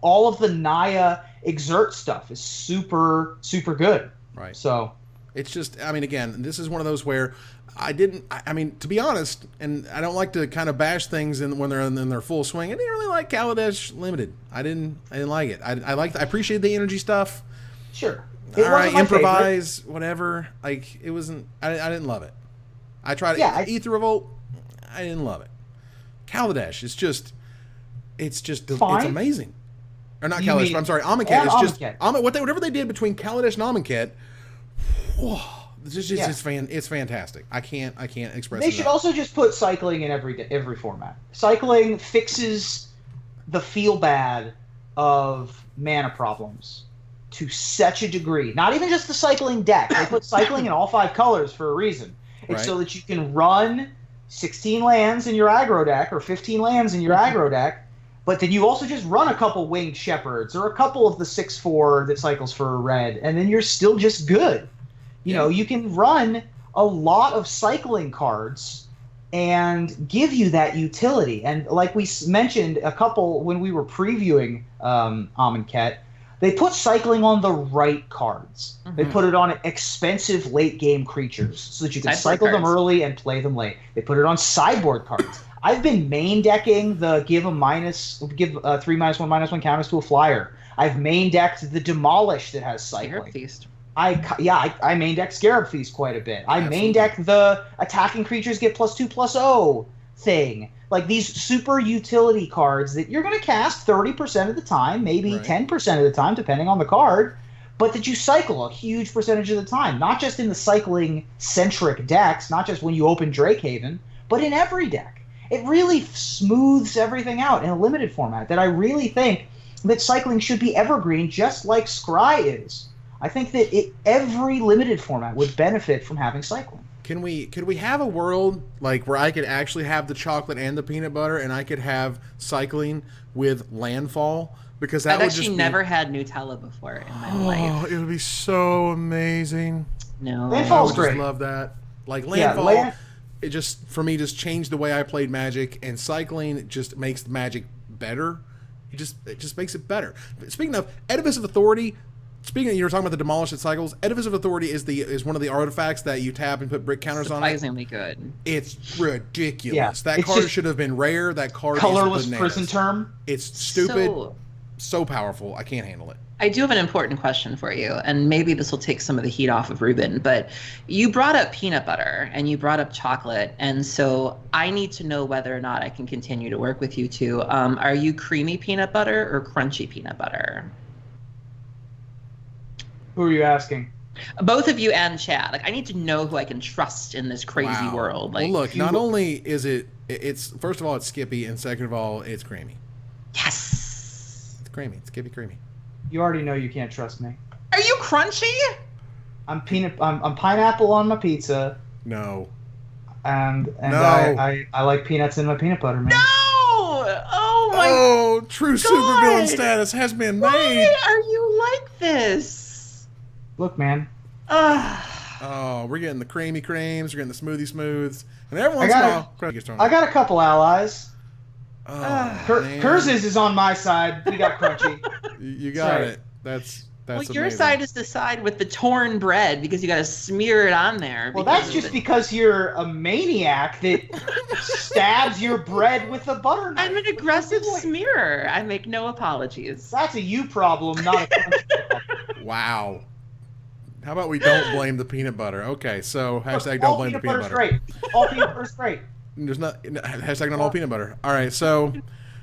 All of the Naya Exert stuff is super, super good. Right. So it's just, again, this is one of those where to be honest, and I don't like to kind of bash things when they're in their full swing. I didn't really like Kaladesh Limited. I didn't like it. I appreciate the energy stuff. Sure. All right, improvise, whatever. Like, it wasn't. I didn't love it. I tried Ether Revolt. I didn't love it. Kaladesh is just, it's amazing. Or not Kaladesh, but I'm sorry, Amonkhet. It's just whatever they did between Kaladesh and Amonkhet. Whoa, it's fantastic. I can't express. They should also just put cycling in every format. Cycling fixes the feel bad of mana problems to such a degree. Not even just the cycling deck. They put cycling in all 5 colors for a reason. It's so that you can run 16 lands in your aggro deck or 15 lands in your aggro deck, but then you also just run a couple Winged Shepherds or a couple of the 6/4 that cycles for a red, and then you're still just good. You can run a lot of cycling cards and give you that utility. And like we mentioned a couple when we were previewing Amonkhet, they put cycling on the right cards. Mm-hmm. They put it on expensive late-game creatures so that you can cycle them early and play them late. They put it on sideboard cards. I've been main decking the give 3/-1/1 counters to a flyer. I've main decked the Demolish that has cycling. Scarab Feast. I main deck Scarab Feast quite a bit. I main deck the attacking creatures get +2/+0 thing. Like these super utility cards that you're going to cast 30% of the time, maybe 10% of the time, depending on the card, but that you cycle a huge percentage of the time. Not just in the cycling-centric decks, not just when you open Drakehaven, but in every deck. It really smooths everything out in a limited format that I really think that cycling should be evergreen, just like Scry is. I think that every limited format would benefit from having cycling. Could we have a world like where I could actually have the chocolate and the peanut butter, and I could have cycling with landfall? Because that I've actually never had Nutella before in my life. It would be so amazing. No, landfall's great. I would just love that. Like landfall, it just for me just changed the way I played Magic, and cycling just makes Magic better. It just makes it better. Speaking of Edifice of Authority. Speaking of, you were talking about the Demolish that cycles, Edifice of Authority is one of the artifacts that you tap and put brick counters on it. Surprisingly good. It's ridiculous. That card should have been rare. That card colorless is bananas. Prison Term. It's stupid. So powerful. I can't handle it. I do have an important question for you, and maybe this will take some of the heat off of Ruben, but you brought up peanut butter and you brought up chocolate, and so I need to know whether or not I can continue to work with you two. Are you creamy peanut butter or crunchy peanut butter? Who are you asking? Both of you and Chad. Like, I need to know who I can trust in this crazy world. Like, well, look, not only is it's first of all it's Skippy, and second of all it's creamy. Yes. It's creamy. It's Skippy creamy. You already know you can't trust me. Are you crunchy? I'm pineapple on my pizza. No. And no. I like peanuts in my peanut butter, man. No. Oh Oh, true supervillain status has been made. Why are you like this? Look, man. Oh, we're getting the creamy creams, we're getting the smoothie smooths, and every once in a while, I got a couple allies. Oh, Kurz's is on my side. We got Crunchy. You got it. That's well, amazing. your side is the side with the torn bread because you got to smear it on there. Well, that's just because you're a maniac that stabs your bread with a butter knife. I'm an aggressive smearer. I make no apologies. That's a you problem, not a Crunchy problem. Wow. How about we don't blame the peanut butter? Okay, so hashtag don't blame the peanut butter. Great. All peanut butter's great. There's not hashtag not all peanut butter. All right, so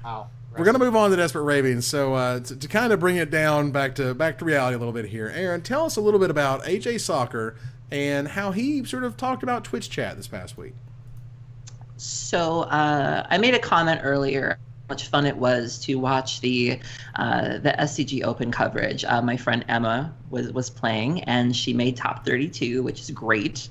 Wow. we're gonna move on to Desperate Ravings. So to kind of bring it down back to reality a little bit here, Aaron, tell us a little bit about AJ Soccer and how he sort of talked about Twitch chat this past week. So I made a comment earlier how much fun it was to watch the SCG Open coverage. My friend Emma was playing, and she made top 32, which is great.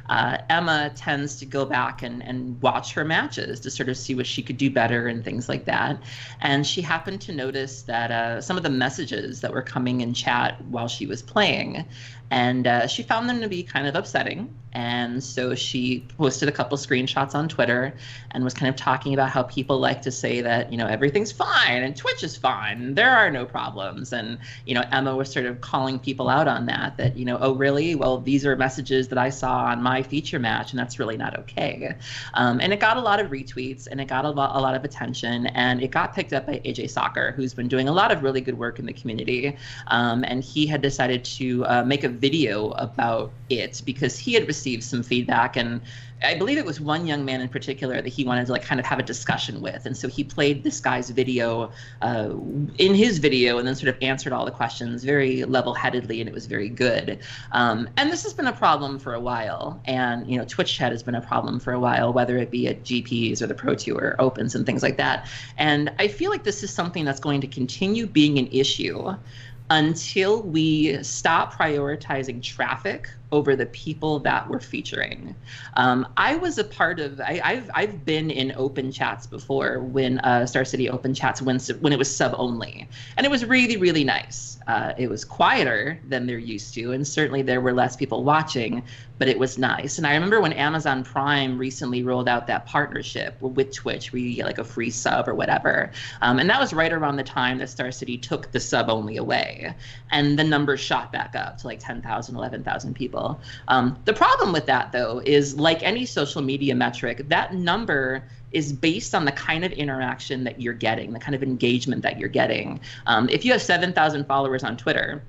Emma tends to go back and watch her matches to sort of see what she could do better and things like that. And she happened to notice that some of the messages that were coming in chat while she was playing, and she found them to be kind of upsetting. And so she posted a couple screenshots on Twitter and was kind of talking about how people like to say that, you know, everything's fine and Twitch is fine. There are no problems. And, you know, Emma was sort of calling people out on that, you know, oh, really? Well, these are messages that I saw on my feature match, and that's really not okay. And it got a lot of retweets, and it got a lot of attention, and it got picked up by AJ Soccer, who's been doing a lot of really good work in the community. And he had decided to make a video about it because he had received some feedback, and I believe it was one young man in particular that he wanted to like kind of have a discussion with. And so he played this guy's video in his video and then sort of answered all the questions very level-headedly, and it was very good. And this has been a problem for a while. And, you know, Twitch chat has been a problem for a while, whether it be at GPs or the Pro Tour Opens and things like that. And I feel like this is something that's going to continue being an issue until we stop prioritizing traffic over the people that we're featuring. I was a part of, I've been in open chats before when Star City Open Chats when it was sub only. And it was really, really nice. It was quieter than they're used to, and certainly there were less people watching, but it was nice. And I remember when Amazon Prime recently rolled out that partnership with Twitch where you get like a free sub or whatever. And that was right around the time that Star City took the sub only away. And the numbers shot back up to like 10,000, 11,000 people. The problem with that, though, is like any social media metric, that number is based on the kind of interaction that you're getting, the kind of engagement that you're getting. If you have 7,000 followers on Twitter,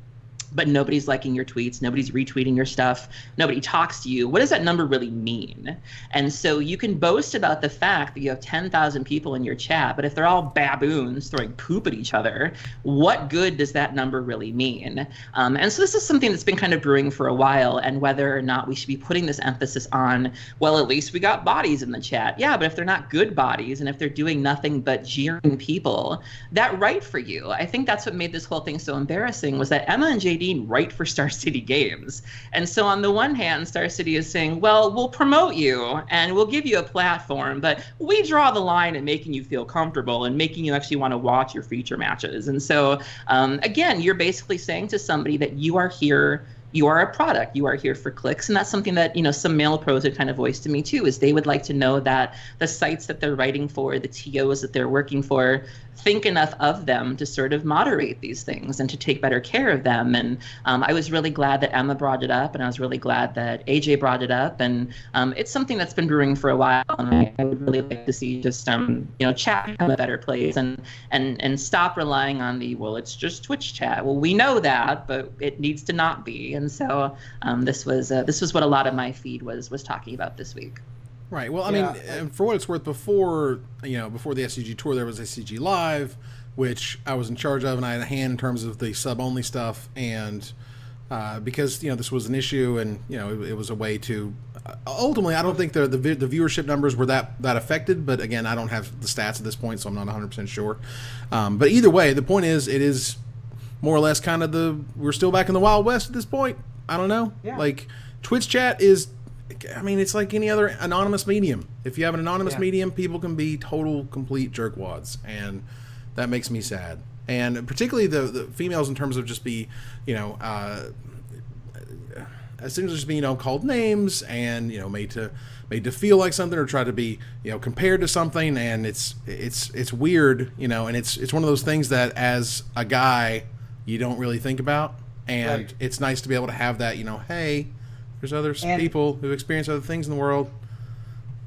but nobody's liking your tweets, nobody's retweeting your stuff, nobody talks to you, what does that number really mean? And so you can boast about the fact that you have 10,000 people in your chat, but if they're all baboons throwing poop at each other, what good does that number really mean? And so this is something that's been kind of brewing for a while, and whether or not we should be putting this emphasis on, well, at least we got bodies in the chat. Yeah, but if they're not good bodies, and if they're doing nothing but jeering people, that right for you. I think that's what made this whole thing so embarrassing, was that Emma and JD write for Star City Games. And so on the one hand, Star City is saying, well, we'll promote you and we'll give you a platform, but we draw the line at making you feel comfortable and making you actually want to watch your feature matches. And so, again, you're basically saying to somebody that you are here, you are a product, you are here for clicks. And that's something that, you know, some male pros had kind of voiced to me too, is they would like to know that the sites that they're writing for, the TOs that they're working for, think enough of them to sort of moderate these things and to take better care of them. And I was really glad that Emma brought it up, and I was really glad that AJ brought it up. And it's something that's been brewing for a while, and I would really like to see just you know, chat become a better place and stop relying on the, well, it's just Twitch chat. Well, we know that, but it needs to not be. And so this was what a lot of my feed was talking about this week. Right. Well, I mean, for what it's worth, before the SCG tour, there was SCG Live, which I was in charge of, and I had a hand in terms of the sub-only stuff. And because, you know, this was an issue, and, you know, it was a way to ultimately, I don't think the viewership numbers were that affected. But again, I don't have the stats at this point, so I'm not 100% sure. But either way, the point is, it is more or less kind of we're still back in the Wild West at this point. I don't know. Yeah. Like, Twitch chat is, I mean, it's like any other anonymous medium. If you have an anonymous medium, people can be total, complete jerkwads. And that makes me sad. And particularly the females in terms of just be, essentially just being, called names and, made to feel like something or try to be, compared to something. And it's weird, and it's one of those things that as a guy, you don't really think about. And Right. it's nice to be able to have that, hey, there's other people who experience other things in the world.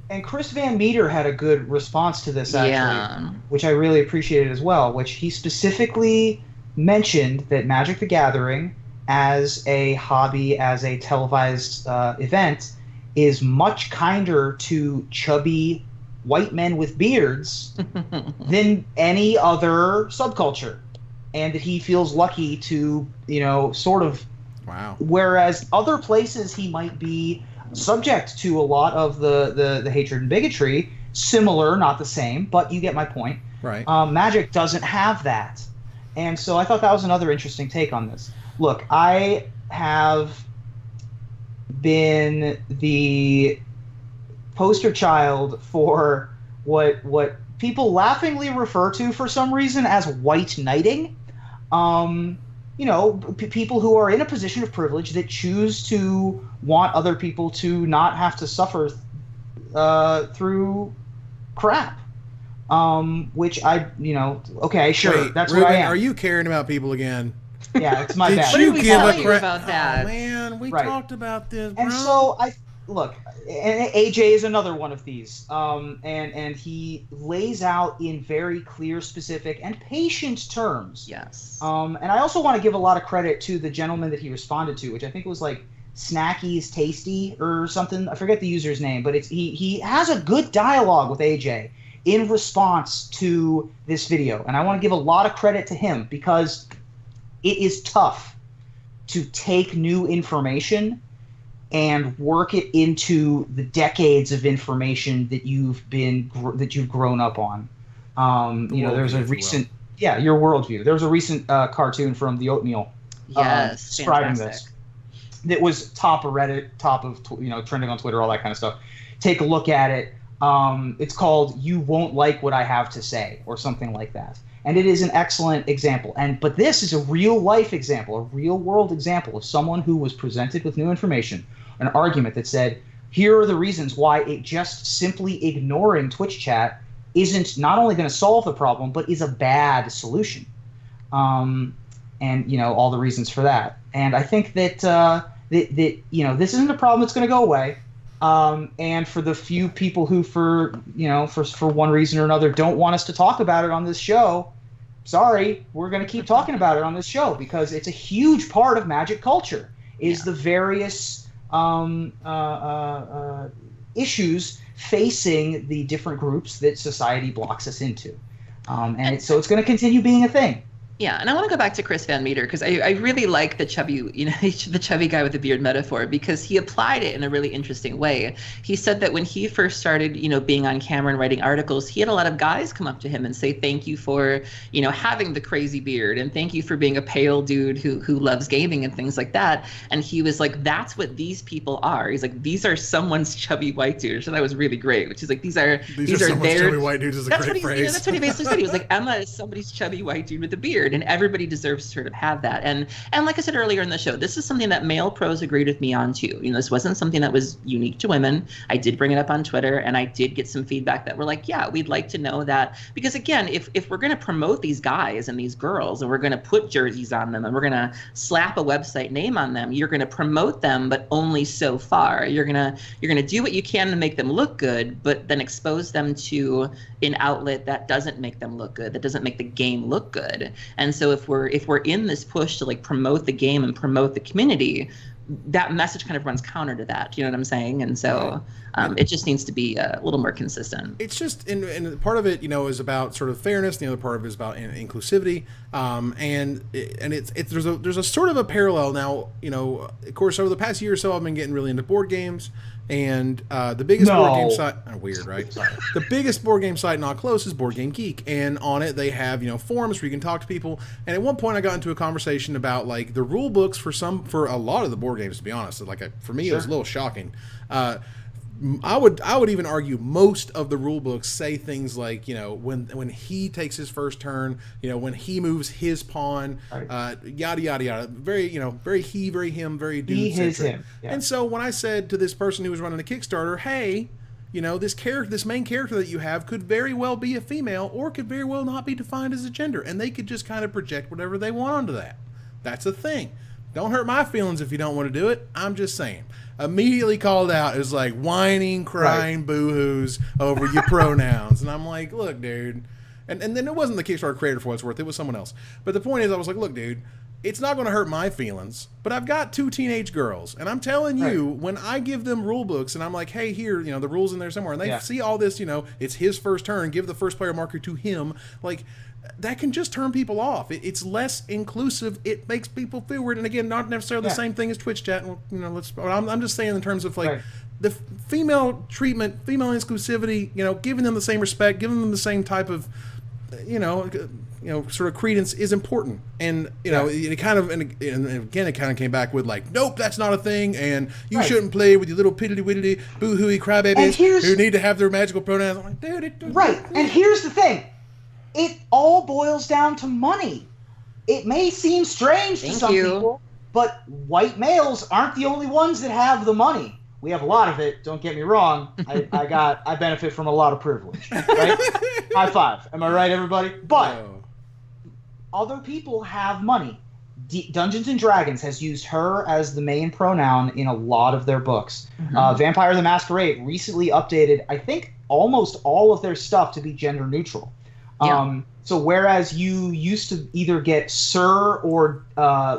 And Chris Van Meter had a good response to this, actually, Yeah. which I really appreciated as well, which he specifically mentioned that Magic the Gathering, as a hobby, as a televised event, is much kinder to chubby white men with beards than any other subculture. And that he feels lucky to, sort of... Wow. Whereas other places he might be subject to a lot of the hatred and bigotry, similar, not the same, but you get my point. Right. Magic doesn't have that. And so I thought that was another interesting take on this. Look, I have been the poster child for what people laughingly refer to for some reason as white knighting. People who are in a position of privilege that choose to want other people to not have to suffer through crap. Which okay, sure, Wait, that's Ruben, what I am. are you caring about people again? Yeah, it's my Did bad. What you did we give tell a you crap about that? Oh, man, we Right. talked about this, bro. And so look, and AJ is another one of these. And he lays out in very clear, specific, and patient terms. Yes. And I also want to give a lot of credit to the gentleman that he responded to, which I think was like Snacky's Tasty or something. I forget the user's name, but he has a good dialogue with AJ in response to this video. And I want to give a lot of credit to him because it is tough to take new information and work it into the decades of information that you've grown up on. There's a recent your worldview. There was a recent cartoon from the Oatmeal Yes. describing Fantastic. this. That was top of Reddit, top of trending on Twitter, all that kind of stuff. Take a look at it. It's called "You Won't Like What I Have to Say" or something like that. And it is an excellent example. But this is a real life example, a real world example of someone who was presented with new information, an argument that said, here are the reasons why it just simply ignoring Twitch chat isn't not only going to solve the problem, but is a bad solution. And all the reasons for that. And I think that this isn't a problem that's going to go away. And for the few people who, for one reason or another, don't want us to talk about it on this show, sorry, we're going to keep talking about it on this show because it's a huge part of Magic culture. Is the various issues facing the different groups that society blocks us into, so it's going to continue being a thing. Yeah, and I want to go back to Chris Van Meter because I really like the chubby, the chubby guy with the beard metaphor because he applied it in a really interesting way. He said that when he first started, being on camera and writing articles, he had a lot of guys come up to him and say, thank you for, having the crazy beard and thank you for being a pale dude who loves gaming and things like that. And he was like, that's what these people are. He's like, these are someone's chubby white dudes. So that was really great, which is like, these are someone's their chubby white dudes is a great phrase. That's what he basically said. He was like, Emma is somebody's chubby white dude with a beard. And everybody deserves to sort of have that. And like I said earlier in the show, this is something that male pros agreed with me on too. This wasn't something that was unique to women. I did bring it up on Twitter and I did get some feedback that were like, yeah, we'd like to know that. Because again, if we're going to promote these guys and these girls and we're going to put jerseys on them and we're going to slap a website name on them, you're going to promote them, but only so far. You're going to do what you can to make them look good, but then expose them to an outlet that doesn't make them look good, that doesn't make the game look good. And so if we're in this push to like promote the game and promote the community, that message kind of runs counter to that. You know what I'm saying? And so it just needs to be a little more consistent. It's just, and part of it, is about sort of fairness. The other part of it is about inclusivity. And there's a sort of a parallel now. Of course, over the past year or so, I've been getting really into board games. And the biggest board game site, weird, right? The biggest board game site not close is Board Game Geek, and on it they have forums where you can talk to people. And at one point, I got into a conversation about like the rule books for a lot of the board games. To be honest, for me, it was a little shocking. I would even argue most of the rule books say things like, when he takes his first turn, when he moves his pawn, Right. yada yada yada. Very very he, very him, very dude He, his, centric. him. Yeah. And so when I said to this person who was running a Kickstarter, hey, this main character that you have could very well be a female, or could very well not be defined as a gender, and they could just kind of project whatever they want onto that. That's a thing. Don't hurt my feelings if you don't want to do it. I'm just saying. Immediately called out as like whining, crying, boo-hoos over your pronouns. And I'm like, look, dude. And then it wasn't the Kickstarter creator for what it's worth. It was someone else. But the point is, I was like, look, dude, it's not going to hurt my feelings. But I've got 2 teenage girls. And I'm telling you, when I give them rule books and I'm like, hey, here, the rules in there somewhere. And they see all this, it's his first turn. Give the first player marker to him. Like, that can just turn people off. It's less inclusive. It makes people feel weird. And again, not necessarily the same thing as Twitch chat. I'm just saying in terms of like the female treatment, female exclusivity. Giving them the same respect, giving them the same type of, sort of credence is important. And it kind of and again it kind of came back with like, nope, that's not a thing, and you shouldn't play with your little piddly widdly boo-hooey crybabies who need to have their magical pronouns. I'm like, dude, right. And here's the thing. It all boils down to money. It may seem strange to some people, but white males aren't the only ones that have the money. We have a lot of it, don't get me wrong. I benefit from a lot of privilege. Right? High five. Am I right, everybody? But other people have money. Dungeons & Dragons has used her as the main pronoun in a lot of their books. Vampire the Masquerade recently updated, I think, almost all of their stuff to be gender neutral. So whereas you used to either get sir or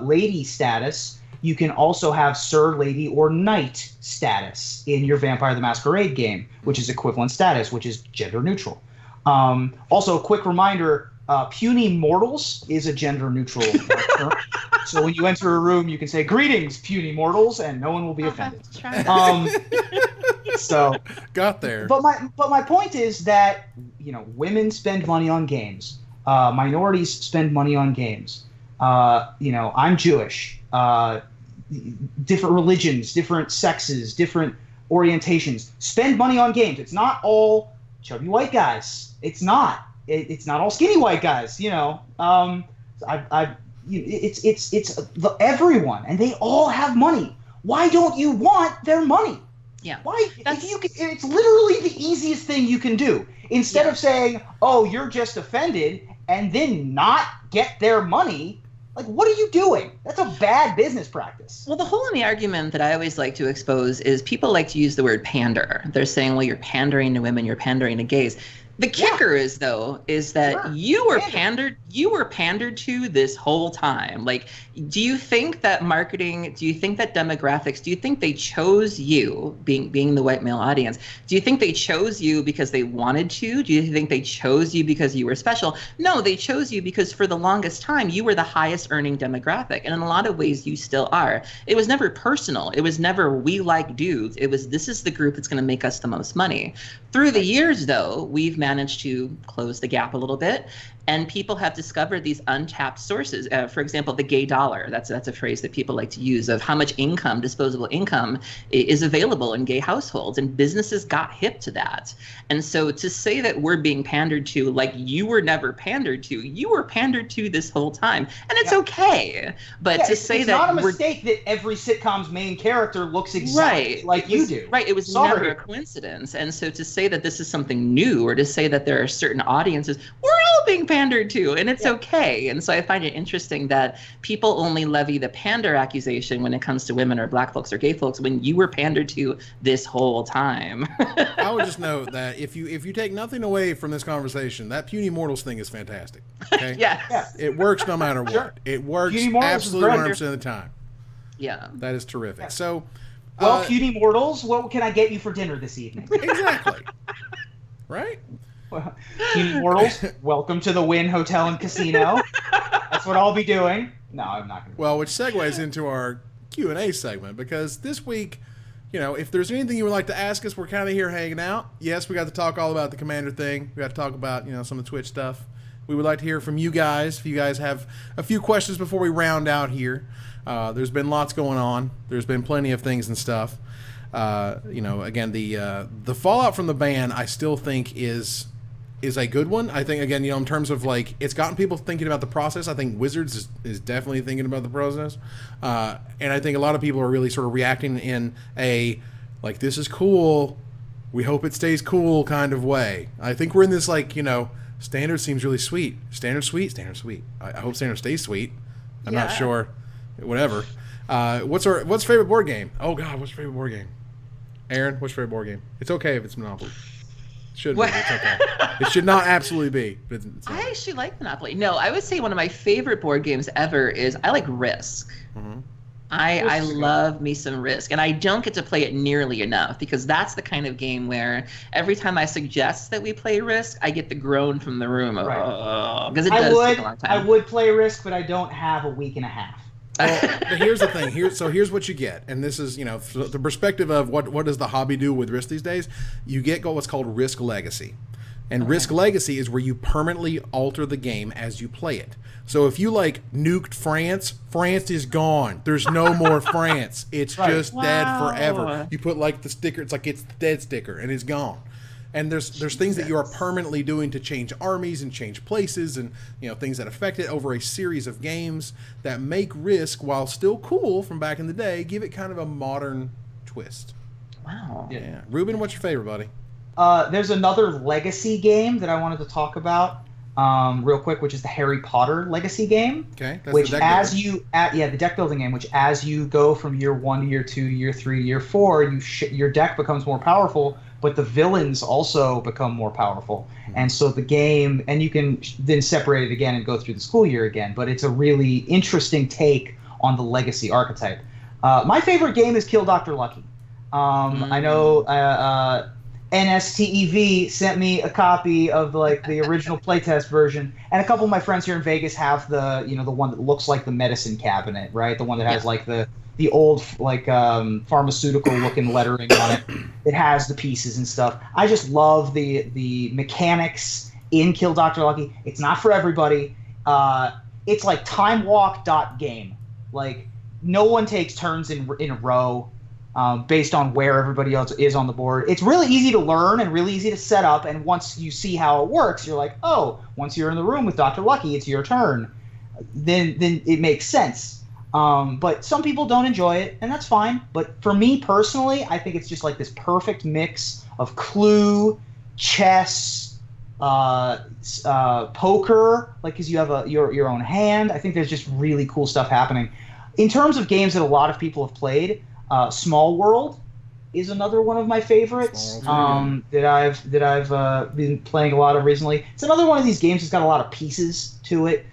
lady status, you can also have sir, lady, or knight status in your Vampire the Masquerade game, which is equivalent status, which is gender neutral. Also, a quick reminder, puny mortals is a gender neutral term. So when you enter a room, you can say, greetings, puny mortals, and no one will be offended. So got there. But my point is that women spend money on games. Minorities spend money on games. I'm Jewish. Different religions, different sexes, different orientations spend money on games. It's not all chubby white guys. It's not. It's not all skinny white guys. It's everyone, and they all have money. Why don't you want their money? Yeah. Why? It's literally the easiest thing you can do. Instead of saying, "Oh, you're just offended," and then not get their money. Like, what are you doing? That's a bad business practice. Well, the hole in the argument that I always like to expose is people like to use the word pander. They're saying, well, you're pandering to women, you're pandering to gays. The kicker is that you were pandered to this whole time. Like, do you think that marketing, do you think that demographics, do you think they chose you, being the white male audience, do you think they chose you because they wanted to? Do you think they chose you because you were special? No, they chose you because for the longest time you were the highest earning demographic, and in a lot of ways you still are. It was never personal. It was never we like dudes. It was this is the group that's going to make us the most money. Through the years, though, we've managed to close the gap a little bit, and people have discovered these untapped sources. For example, the gay dollar. That's a phrase that people like to use of how much income, disposable income, is available in gay households, and businesses got hip to that. And so to say that we're being pandered to, like you were never pandered to, you were pandered to this whole time, and it's okay. But to say it's that not a mistake that every sitcom's main character looks exactly like you do. Right. It was never a coincidence. And so to say that this is something new, or to say that there are certain audiences, we're all being pandered to, and it's okay. And so I find it interesting that people only levy the pander accusation when it comes to women or black folks or gay folks, when you were pandered to this whole time. I would just note that if you take nothing away from this conversation, that puny mortals thing is fantastic. Okay? Yes. It works no matter what. Sure. It works absolutely 100% of the time. Yeah. That is terrific. Yeah. So, well, puny mortals, what can I get you for dinner this evening? Exactly. Right? Well, puny mortals, welcome to the Wynn Hotel and Casino. That's what I'll be doing. No, I'm not going to. Well, which segues into our Q&A segment, because this week, if there's anything you would like to ask us, we're kind of here hanging out. Yes, we got to talk all about the Commander thing. We got to talk about, some of the Twitch stuff. We would like to hear from you guys. If you guys have a few questions before we round out here. There's been lots going on. There's been plenty of things and stuff. Again, the fallout from the ban, I still think is a good one. I think, again, in terms of like, it's gotten people thinking about the process. I think Wizards is definitely thinking about the process. And I think a lot of people are really sort of reacting in a, like, this is cool, we hope it stays cool kind of way. I think we're in this, like, Standard seems really sweet. Standard sweet. I hope Standard stays sweet. I'm not sure. Whatever. What's favorite board game? Oh God, what's your favorite board game? Aaron, what's your favorite board game? It's okay if it's Monopoly. It should be. It's okay. It should not absolutely be. But it's I actually like Monopoly. No, I would say one of my favorite board games ever is I like Risk. Mm-hmm. I love me some Risk, and I don't get to play it nearly enough because that's the kind of game where every time I suggest that we play Risk, I get the groan from the room. Because it does take a long time. I would play Risk, but I don't have a week and a half. Well, but here's the thing. Here's what you get, and this is the perspective of what does the hobby do with Risk these days. You get what's called Risk Legacy, and Risk Legacy is where you permanently alter the game as you play it. So if you like nuked France, France is gone. There's no more France. It's just dead forever. You put like the sticker. It's like it's the dead sticker, and it's gone. And there's things that you are permanently doing to change armies and change places and things that affect it over a series of games that make Risk, while still cool from back in the day, give it kind of a modern twist. Wow. Yeah. Ruben, what's your favorite, buddy? There's another legacy game that I wanted to talk about real quick, which is the Harry Potter legacy game. Okay. That's which the deck the deck building game, which as you go from year 1 to year 2, year 3 to year 4, your deck becomes more powerful, but the villains also become more powerful. And so the game, and you can then separate it again and go through the school year again, but it's a really interesting take on the legacy archetype. My favorite game is Kill Dr. Lucky. I know NSTEV sent me a copy of the original playtest version, and a couple of my friends here in Vegas have the the one that looks like the medicine cabinet, right? The one that has like the old pharmaceutical looking lettering on it. It has the pieces and stuff. I just love the mechanics in Kill Dr. Lucky. It's not for everybody. It's like time walk game. Like no one takes turns in a row. Based on where everybody else is on the board. It's really easy to learn and really easy to set up, and once you see how it works, you're like, oh, once you're in the room with Dr. Lucky, it's your turn. Then it makes sense. But some people don't enjoy it, and that's fine. But for me personally, I think it's just like this perfect mix of Clue, chess, poker, because you have your own hand. I think there's just really cool stuff happening. In terms of games that a lot of people have played, Small World is another one of my favorites that I've been playing a lot of recently. It's another one of these games that's got a lot of pieces to it.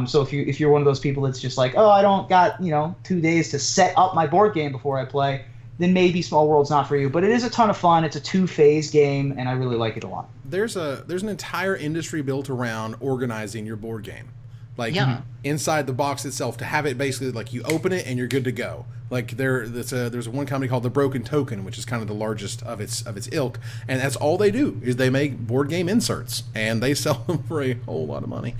So if you're one of those people that's just like, oh, I don't got 2 days to set up my board game before I play, then maybe Small World's not for you. But it is a ton of fun. It's a 2-phase game, and I really like it a lot. There's an entire industry built around organizing your board game. Inside the box itself, to have it basically like you open it and you're good to go. Like there's one company called The Broken Token, which is kind of the largest of its ilk, and that's all they do is they make board game inserts, and they sell them for a whole lot of money.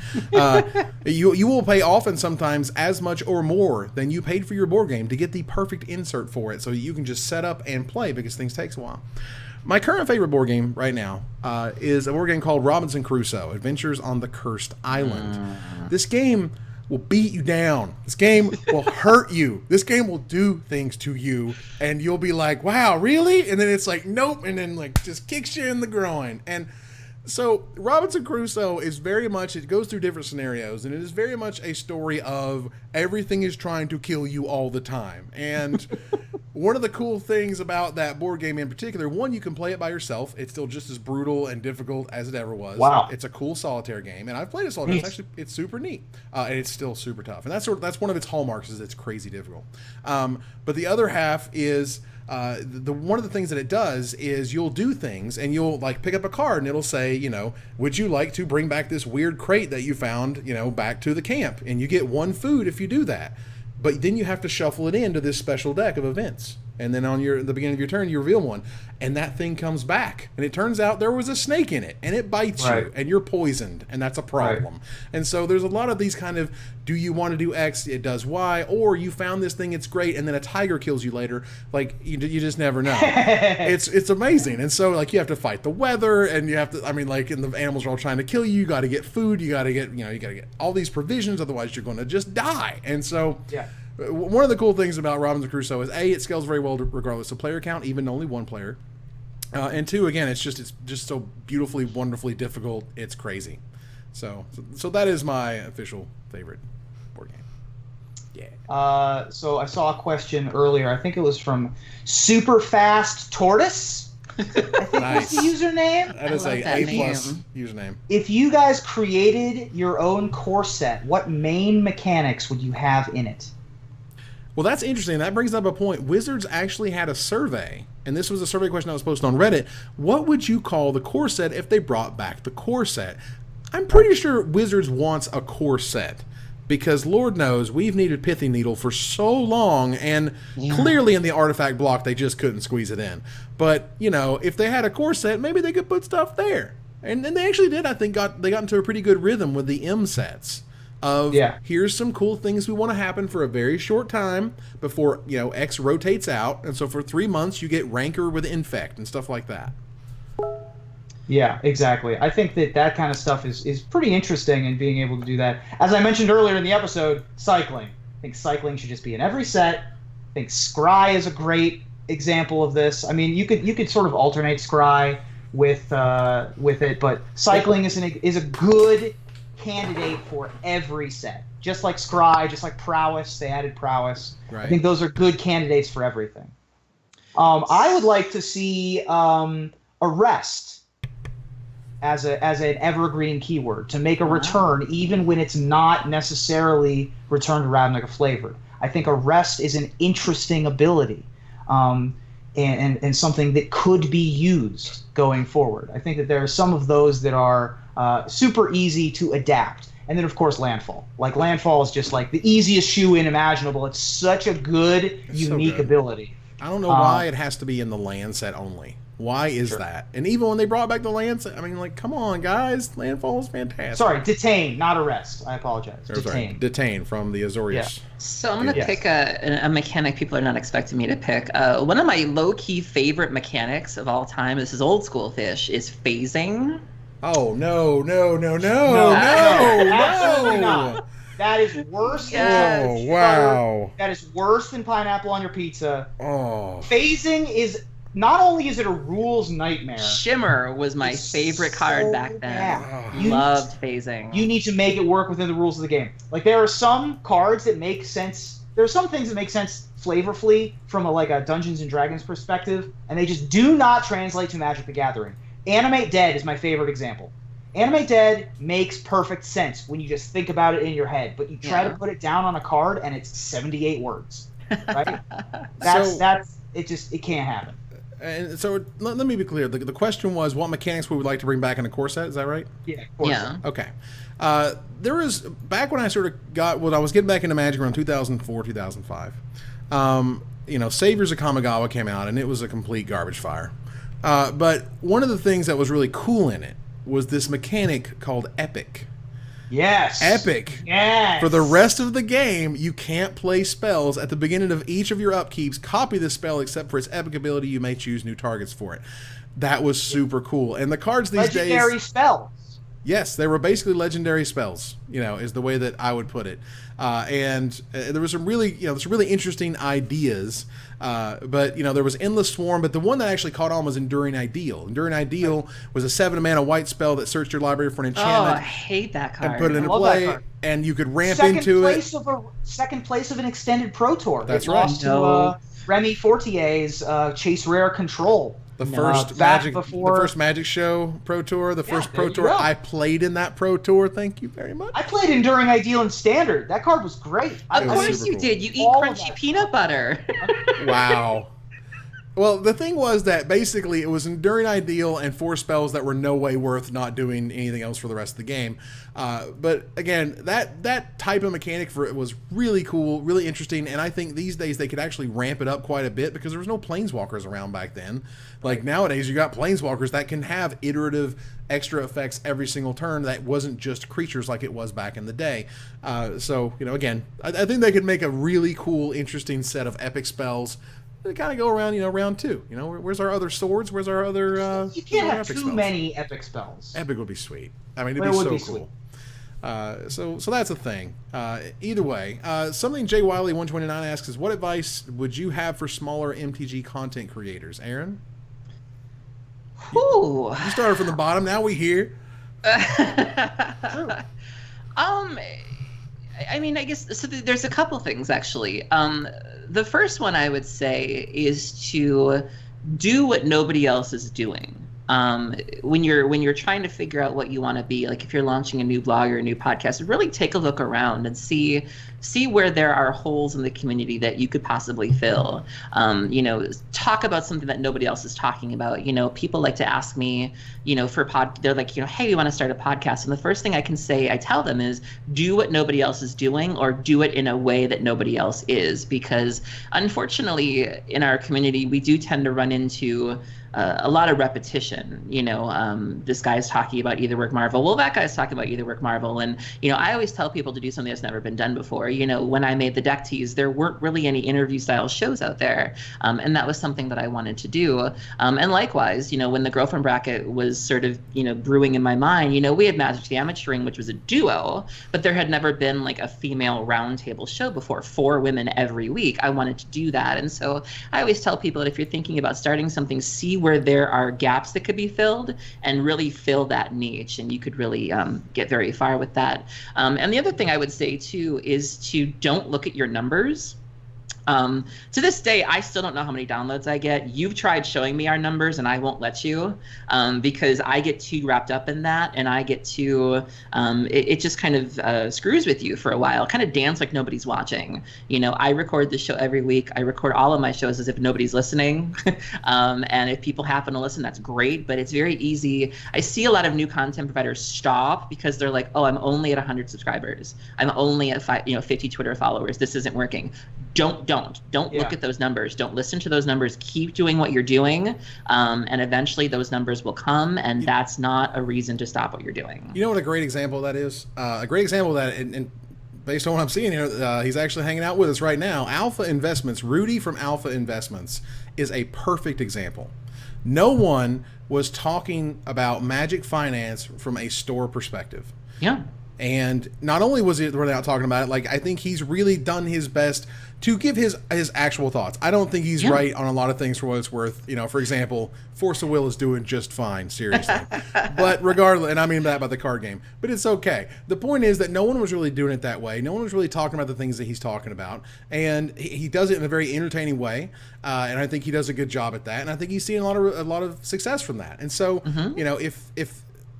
You will pay often sometimes as much or more than you paid for your board game to get the perfect insert for it, so you can just set up and play because things takes a while. My current favorite board game right now is a board game called Robinson Crusoe: Adventures on the Cursed Island. This game will beat you down. This game will hurt you. This game will do things to you, and you'll be like, wow, really? And then it's like, nope, and then just kicks you in the groin. And so Robinson Crusoe is very much, it goes through different scenarios, and it is very much a story of everything is trying to kill you all the time. And one of the cool things about that board game in particular, one, you can play it by yourself. It's still just as brutal and difficult as it ever was. Wow. It's a cool solitaire game, and I've played it solitaire. It's super neat, and it's still super tough. And that's one of its hallmarks, is it's crazy difficult. But the other half is one of the things that it does is you'll do things, and you'll pick up a card, and it'll say, would you like to bring back this weird crate that you found, back to the camp? And you get 1 food if you do that. But then you have to shuffle it into this special deck of events. and then on the beginning of your turn you reveal one, and that thing comes back, and it turns out there was a snake in it, and it bites you, and you're poisoned, and that's a problem. Right. And so there's a lot of these kind of, do you want to do X, it does Y, or you found this thing, it's great, and then a tiger kills you later. Like, you just never know. It's amazing. And so, like, you have to fight the weather, and you have to, I mean, like, and the animals are all trying to kill you got to get food, you got to get all these provisions, otherwise you're going to just die. And so one of the cool things about Robinson Crusoe is, A, it scales very well regardless of player count, even only one player. And two, again, it's just so beautifully, wonderfully difficult. It's crazy. So that is my official favorite board game. Yeah. So I saw a question earlier. I think it was from Superfast Tortoise. I think nice. Was the username. That is a A+ username. If you guys created your own core set, what main mechanics would you have in it? Well, that's interesting. That brings up a point. Wizards actually had a survey, and this was a survey question that was posted on Reddit. What would you call the core set if they brought back the core set? I'm pretty sure Wizards wants a core set, because Lord knows we've needed Pithy Needle for so long, and clearly in the artifact block they just couldn't squeeze it in. But, if they had a core set, maybe they could put stuff there. And they actually did, I think, they got into a pretty good rhythm with the M sets. Here's some cool things we want to happen for a very short time before X rotates out, and so for 3 months you get Rancor with Infect and stuff like that. Yeah, exactly. I think that kind of stuff is pretty interesting in being able to do that. As I mentioned earlier in the episode, cycling. I think cycling should just be in every set. I think Scry is a great example of this. I mean, you could sort of alternate Scry with it, but cycling is a good candidate for every set. Just like Scry, just like Prowess, they added Prowess. Right. I think those are good candidates for everything. I would like to see Arrest as an evergreen keyword to make a return even when it's not necessarily Return to Ravnica flavored. I think Arrest is an interesting ability, and something that could be used going forward. I think that there are some of those that are super easy to adapt. And then, of course, Landfall. Like, Landfall is just like the easiest shoe-in imaginable. It's such a good, unique ability. I don't know why it has to be in the land set only. Why is that? And even when they brought back the land set, I mean, like, come on, guys. Landfall is fantastic. Sorry, Detain, not Arrest. I apologize. Detain. Detain from the Azorius. Yeah. So I'm going to pick a mechanic people are not expecting me to pick. One of my low-key favorite mechanics of all time, this is old school fish, is phasing. Oh, no. Absolutely not. That is worse than that is worse than pineapple on your pizza. Oh. Phasing is, not only is it a rules nightmare. Shimmer was my favorite card back then. Loved phasing. You need to make it work within the rules of the game. Like, there are some cards that make sense. There are some things that make sense flavorfully from a Dungeons and Dragons perspective, and they just do not translate to Magic the Gathering. Animate Dead is my favorite example. Animate Dead makes perfect sense when you just think about it in your head, but you try to put it down on a card and it's 78 words. Right? It can't happen. And so let me be clear. The question was what mechanics we would like to bring back in a core set. Is that right? Yeah. Core set. Okay. There was, back when I sort of I was getting back into Magic around 2004, 2005. Saviors of Kamigawa came out and it was a complete garbage fire. But one of the things that was really cool in it was this mechanic called Epic. Yes. Epic. Yes. For the rest of the game, you can't play spells. At the beginning of each of your upkeeps, copy the spell except for its epic ability. You may choose new targets for it. That was super cool. And the cards these days... Legendary spells. Yes, they were basically legendary spells, is the way that I would put it. And there was some really interesting ideas. But there was Endless Swarm, but the one that actually caught on was Enduring Ideal. Enduring Ideal was a 7-mana white spell that searched your library for an enchantment. Oh, I hate that card. And put it into play, and you could ramp into it. Second place of an extended Pro Tour. That's right. Lost to Remy Fortier's Chase Rare Control. The first Magic Show Pro Tour, the first Pro Tour I played in that Pro Tour. Thank you very much. I played Enduring Ideal in Standard. That card was great. Of course you did. You eat crunchy peanut butter. Wow. Well, the thing was that basically it was Enduring Ideal and 4 spells that were no way worth not doing anything else for the rest of the game. But again, that type of mechanic for it was really cool, really interesting, and I think these days they could actually ramp it up quite a bit because there was no planeswalkers around back then. Like nowadays, you got planeswalkers that can have iterative extra effects every single turn that wasn't just creatures like it was back in the day. So, again, I think they could make a really cool, interesting set of epic spells. They kind of go around, round 2. Where's our other swords? Where's our other? You can't have too many epic spells. Epic would be sweet. I mean, it'd be so cool. So that's a thing. Either way, something Jay Wiley 129 asks is, what advice would you have for smaller MTG content creators, Aaron? Ooh. You started from the bottom. Now we here. I mean, I guess so. There's a couple things actually. The first one I would say is to do what nobody else is doing. When you're trying to figure out what you want to be, like if you're launching a new blog or a new podcast, really take a look around and see where there are holes in the community that you could possibly fill. Talk about something that nobody else is talking about. People like to ask me, they're like, hey, we want to start a podcast. And the first thing I tell them is do what nobody else is doing, or do it in a way that nobody else is. Because unfortunately in our community, we do tend to run into a lot of repetition. This guy's talking about either work Marvel. Well, that guy's talking about either work Marvel. And, I always tell people to do something that's never been done before. When I made the deck tease, there weren't really any interview style shows out there. And that was something that I wanted to do. And likewise, when the Girlfriend Bracket was sort of, brewing in my mind, we had Magic the Amateuring, which was a duo, but there had never been like a female roundtable show before, 4 women every week. I wanted to do that. And so I always tell people that if you're thinking about starting something, see where there are gaps that could be filled and really fill that niche, and you could really get very far with that. And the other thing I would say too is to don't look at your numbers. To this day, I still don't know how many downloads I get. You've tried showing me our numbers, and I won't let you because I get too wrapped up in that, and I get too it just kind of screws with you for a while. Kind of dance like nobody's watching. I record the show every week. I record all of my shows as if nobody's listening, and if people happen to listen, that's great. But it's very easy. I see a lot of new content providers stop because they're like, "Oh, I'm only at 100 subscribers. I'm only at 50 Twitter followers. This isn't working." Don't look at those numbers. Don't listen to those numbers. Keep doing what you're doing, and eventually those numbers will come, and that's not a reason to stop what you're doing. You know what a great example of that is? A great example of that, and based on what I'm seeing here, he's actually hanging out with us right now. Alpha Investments, Rudy from Alpha Investments, is a perfect example. No one was talking about Magic Finance from a store perspective. Yeah. And not only were they not talking about it, like I think he's really done his best to give his actual thoughts. I don't think he's right on a lot of things for what it's worth. For example, Force of Will is doing just fine, seriously. But regardless, and I mean that about the card game, but it's okay. The point is that no one was really doing it that way. No one was really talking about the things that he's talking about. And he does it in a very entertaining way. And I think he does a good job at that. And I think he's seeing a lot of success from that. And so,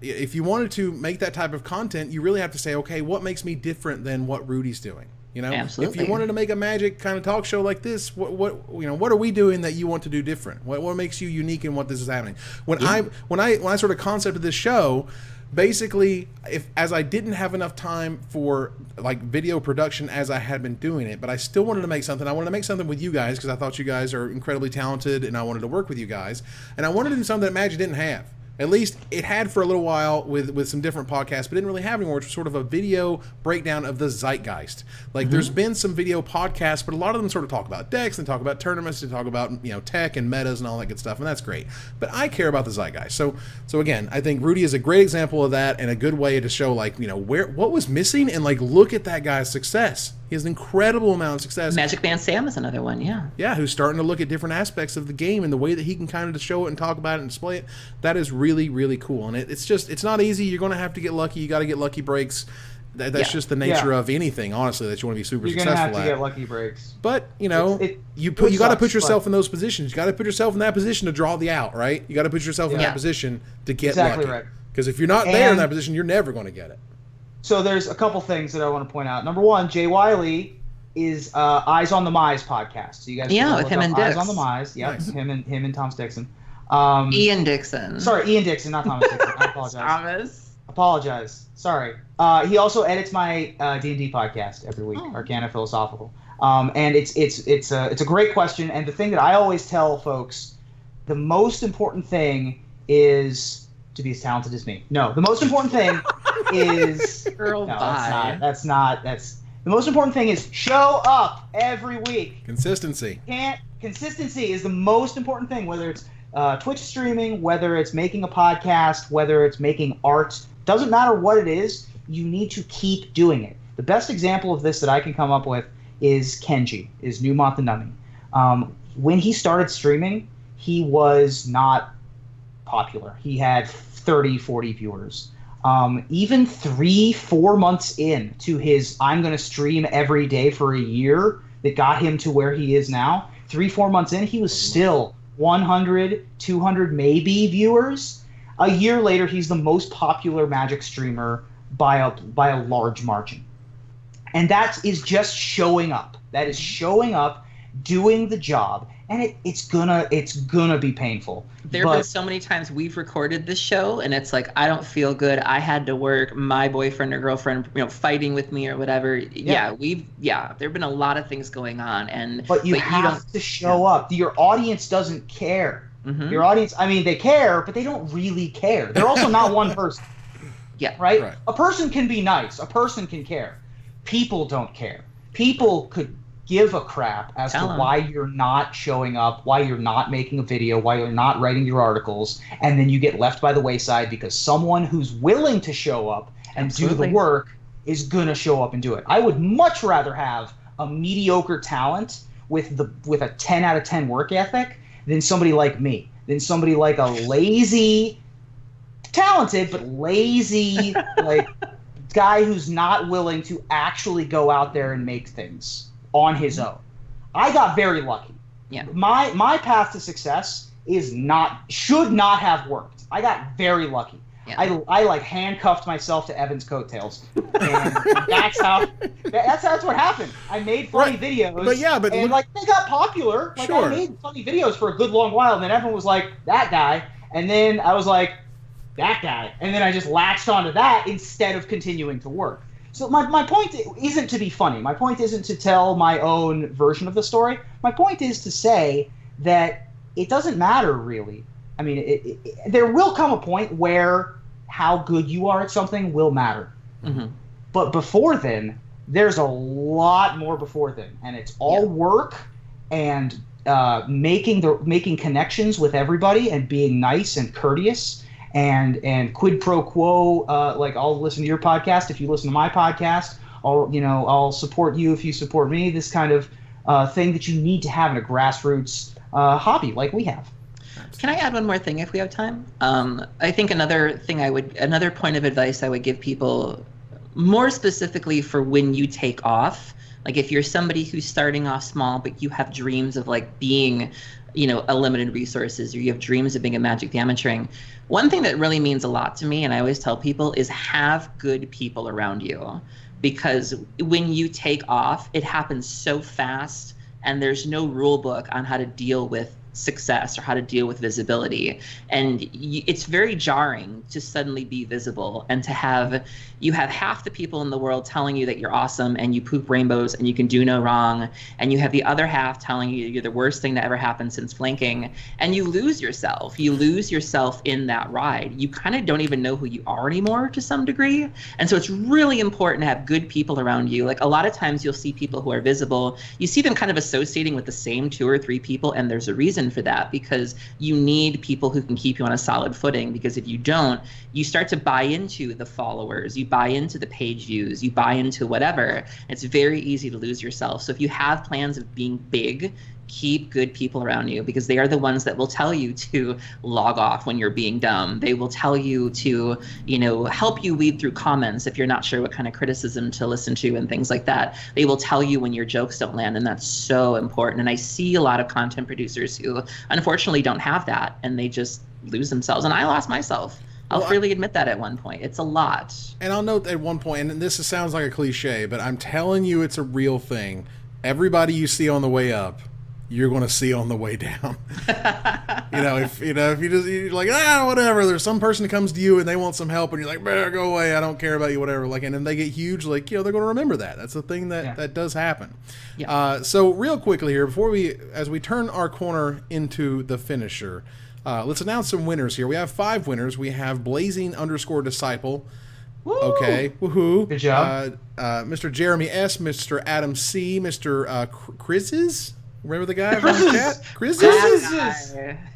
if you wanted to make that type of content, you really have to say, okay, what makes me different than what Rudy's doing? Absolutely. If you wanted to make a Magic kind of talk show like this, what are we doing that you want to do different? What makes you unique in what this is happening? When I sort of concepted this show, basically, as I didn't have enough time for like video production as I had been doing it, but I still wanted to make something. I wanted to make something with you guys because I thought you guys are incredibly talented, and I wanted to work with you guys, and I wanted to do something that Magic didn't have. At least it had for a little while with some different podcasts, but didn't really have anymore, which was sort of a video breakdown of the zeitgeist. Like there's been some video podcasts, but a lot of them sort of talk about decks, and talk about tournaments, and talk about tech and metas and all that good stuff, and that's great. But I care about the zeitgeist. So again, I think Rudy is a great example of that, and a good way to show what was missing, and look at that guy's success. He has an incredible amount of success. Magic Man Sam is another one, yeah. Yeah, who's starting to look at different aspects of the game and the way that he can kind of show it and talk about it and display it. That is really, really cool. And it's not easy. You're going to have to get lucky. You got to get lucky breaks. That's just the nature of anything, honestly, that you want to be super successful at. You're going to have to get lucky breaks. But, you got to put yourself in those positions. You got to put yourself in that position to draw the out, right? You got to put yourself in that position to get lucky. Right. Because if you're not there in that position, you're never going to get it. So there's a couple things that I want to point out. Number one, Jay Wiley is Eyes on the Mize podcast. So you guys Yeah, with him and Dix. Eyes on the Mize. Yep, Nice. him and Thomas Dixon. Ian Dixon. Sorry, Ian Dixon, not Thomas Dixon. I apologize. Thomas. Apologize. Sorry. He also edits my D&D podcast every week, Arcana Philosophical. And it's a great question. And the thing that I always tell folks, the most important thing is to be as talented as me. No, the most important thing is Girl, no, bye. that's the most important thing is show up every week. Consistency. Consistency is the most important thing, whether it's Twitch streaming, whether it's making a podcast, whether it's making art. Doesn't matter what it is, you need to keep doing it. The best example of this that I can come up with is Kenji, is Newmont the Nummy. When he started streaming, he was not popular. He had 30, 40 viewers. Even 3-4 months in to his I'm going to stream every day for a year that got him to where he is now, 3-4 months in, he was still 100, 200 maybe viewers. A year later, he's the most popular Magic streamer by a large margin. And that is just showing up. That is showing up, doing the job, and it's gonna be painful. There have been so many times we've recorded this show, and it's like, I don't feel good. I had to work. My boyfriend or girlfriend, fighting with me or whatever. Yeah, there have been a lot of things going on, but you have to show up. Your audience doesn't care. Mm-hmm. Your audience, I mean, they care, but they don't really care. They're also not one person. Yeah. Right? A person can be nice. A person can care. People don't care. People could give a crap as to why you're not showing up, why you're not making a video, why you're not writing your articles, and then you get left by the wayside because someone who's willing to show up and do the work is going to show up and do it. I would much rather have a mediocre talent with a 10 out of 10 work ethic than somebody like me, than somebody like a lazy, talented, but lazy, like guy who's not willing to actually go out there and make things on his own. I got very lucky. Yeah. My path to success should not have worked. I got very lucky. Yeah. I like handcuffed myself to Evan's coattails, and that's what happened. I made funny videos, and they got popular. Like I made funny videos for a good long while, and then everyone was like, that guy, and then I was like, that guy, and then I just latched onto that instead of continuing to work. So my point isn't to be funny. My point isn't to tell my own version of the story. My point is to say that it doesn't matter really. I mean, there will come a point where how good you are at something will matter. Mm-hmm. But before then, there's a lot more before then, and it's all work and making connections with everybody and being nice and courteous and quid pro quo. Like I'll listen to your podcast if you listen to my podcast. I'll support you if you support me. This kind of thing that you need to have in a grassroots hobby like we have. Can I add one more thing if we have time? I think another point of advice I would give people, more specifically for when you take off, like if you're somebody who's starting off small but you have dreams of like being, a limited resources, or you have dreams of being a Magic the Amateuring, one thing that really means a lot to me, and I always tell people, is have good people around you, because when you take off, it happens so fast, and there's no rule book on how to deal with success or how to deal with visibility, and it's very jarring to suddenly be visible and to have half the people in the world telling you that you're awesome and you poop rainbows and you can do no wrong, and you have the other half telling you you're the worst thing that ever happened since flanking, and you lose yourself in that ride. You kind of don't even know who you are anymore to some degree, and so it's really important to have good people around you. Like a lot of times you'll see people who are visible, you see them kind of associating with the same 2 or 3 people, and there's a reason for that, because you need people who can keep you on a solid footing, because if you don't, you start to buy into the followers, you buy into the page views, you buy into whatever. It's very easy to lose yourself. So if you have plans of being big, keep good people around you, because they are the ones that will tell you to log off when you're being dumb. They will tell you to, help you weed through comments if you're not sure what kind of criticism to listen to and things like that. They will tell you when your jokes don't land, and that's so important. And I see a lot of content producers who unfortunately don't have that, and they just lose themselves. And I lost myself. I'll freely admit that at one point. It's a lot. And I'll note at one point, and this sounds like a cliche, but I'm telling you it's a real thing. everybody you see on the way up, you're going to see on the way down. If you're like, whatever, there's some person that comes to you and they want some help and you're like, go away, I don't care about you, whatever. Like, and then they get huge, like, they're going to remember that. That's the thing that does happen. Yeah. So real quickly here, as we turn our corner into the finisher, let's announce some winners here. We have 5 winners. We have Blazing_Disciple. Woo! Okay, woohoo! Good job, Mr. Jeremy S, Mr. Adam C, Mr. Chris's. Remember the guy from the chat? Chris's.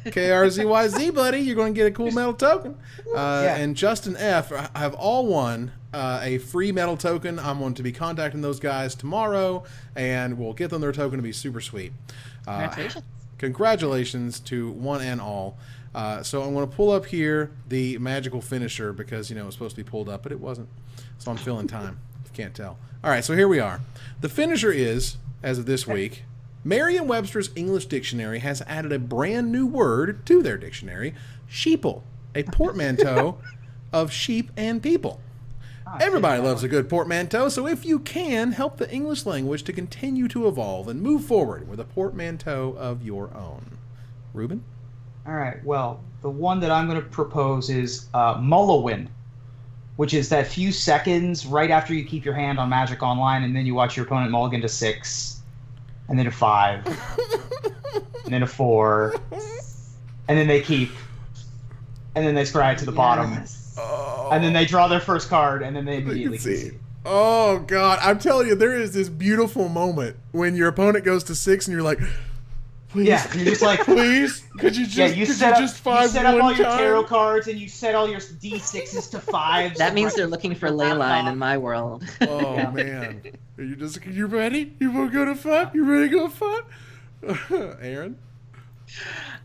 KRZYZ, buddy. You're going to get a cool metal token. And Justin F have all won a free metal token. I'm going to be contacting those guys tomorrow, and we'll get them their token to be super sweet. Congratulations. Congratulations to one and all. So I'm going to pull up here the magical finisher because, it was supposed to be pulled up, but it wasn't. So I'm filling time. You can't tell. All right, so here we are. The finisher is, as of this week, Merriam-Webster's English Dictionary has added a brand new word to their dictionary, sheeple, a portmanteau of sheep and people. Everybody loves a good portmanteau, so if you can, help the English language to continue to evolve and move forward with a portmanteau of your own. Ruben? All right, well, the one that I'm going to propose is Mullowin, which is that few seconds right after you keep your hand on Magic Online and then you watch your opponent mulligan to 6. And then a 5, and then a 4, and then they keep, and then they scry to the bottom, and then they draw their first card, and then they immediately concede. Oh God, I'm telling you, there is this beautiful moment when your opponent goes to 6, and you're like, please, you're just like, please, could you just, you set up all your time? tarot cards, and you set all your D6s to 5s. That means they're looking for ley line in my world. Oh man. You ready? You want to go to 5? You ready to go to 5? Aaron?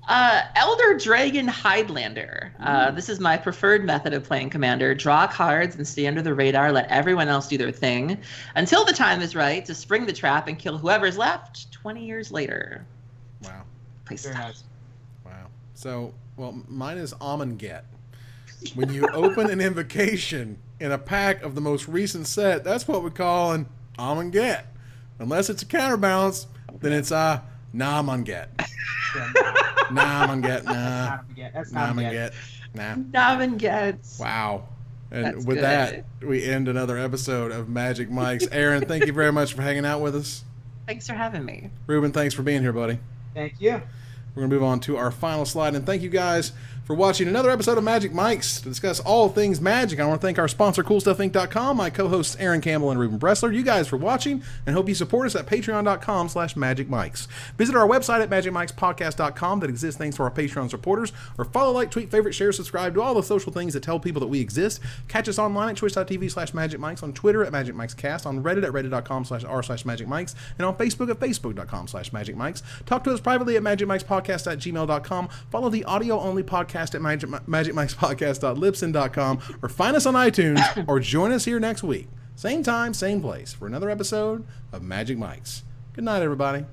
Elder Dragon Hidelander. This is my preferred method of playing Commander. Draw cards and stay under the radar. Let everyone else do their thing until the time is right to spring the trap and kill whoever's left 20 years later. Wow. Play Very stuff. nice. Wow. So, mine is Amonget. When you open an invocation in a pack of the most recent set, that's what we call an Amonget. Unless it's a counterbalance, then it's a Namonget. Namonget, nah. That's Namonget. Nah. Namengets. Wow. And That's with good. that, we end another episode of Magic Mike's. Aaron, thank you very much for hanging out with us. Thanks for having me. Ruben, thanks for being here, buddy. Thank you. We're going to move on to our final slide. And thank you guys for watching another episode of Magic Mike's to discuss all things Magic. I want to thank our sponsor, CoolStuffInc.com, my co-hosts Aaron Campbell and Ruben Bressler. You guys for watching, and hope you support us at patreon.com/magicmikes. Visit our website at magicmikespodcast.com that exists thanks to our Patreon supporters, or follow, like, tweet, favorite, share, subscribe to all the social things that tell people that we exist. Catch us online at twitch.tv/magicmikes, on Twitter at magicmikescast, on Reddit at reddit.com/r/magicmikes, and on Facebook at facebook.com/magicmikes. Talk to us privately at magicmikespodcast@gmail.com. Follow the audio-only podcast at magicmikespodcast.libsyn.com, or find us on iTunes, or join us here next week. Same time, same place, for another episode of Magic Mike's. Good night, everybody.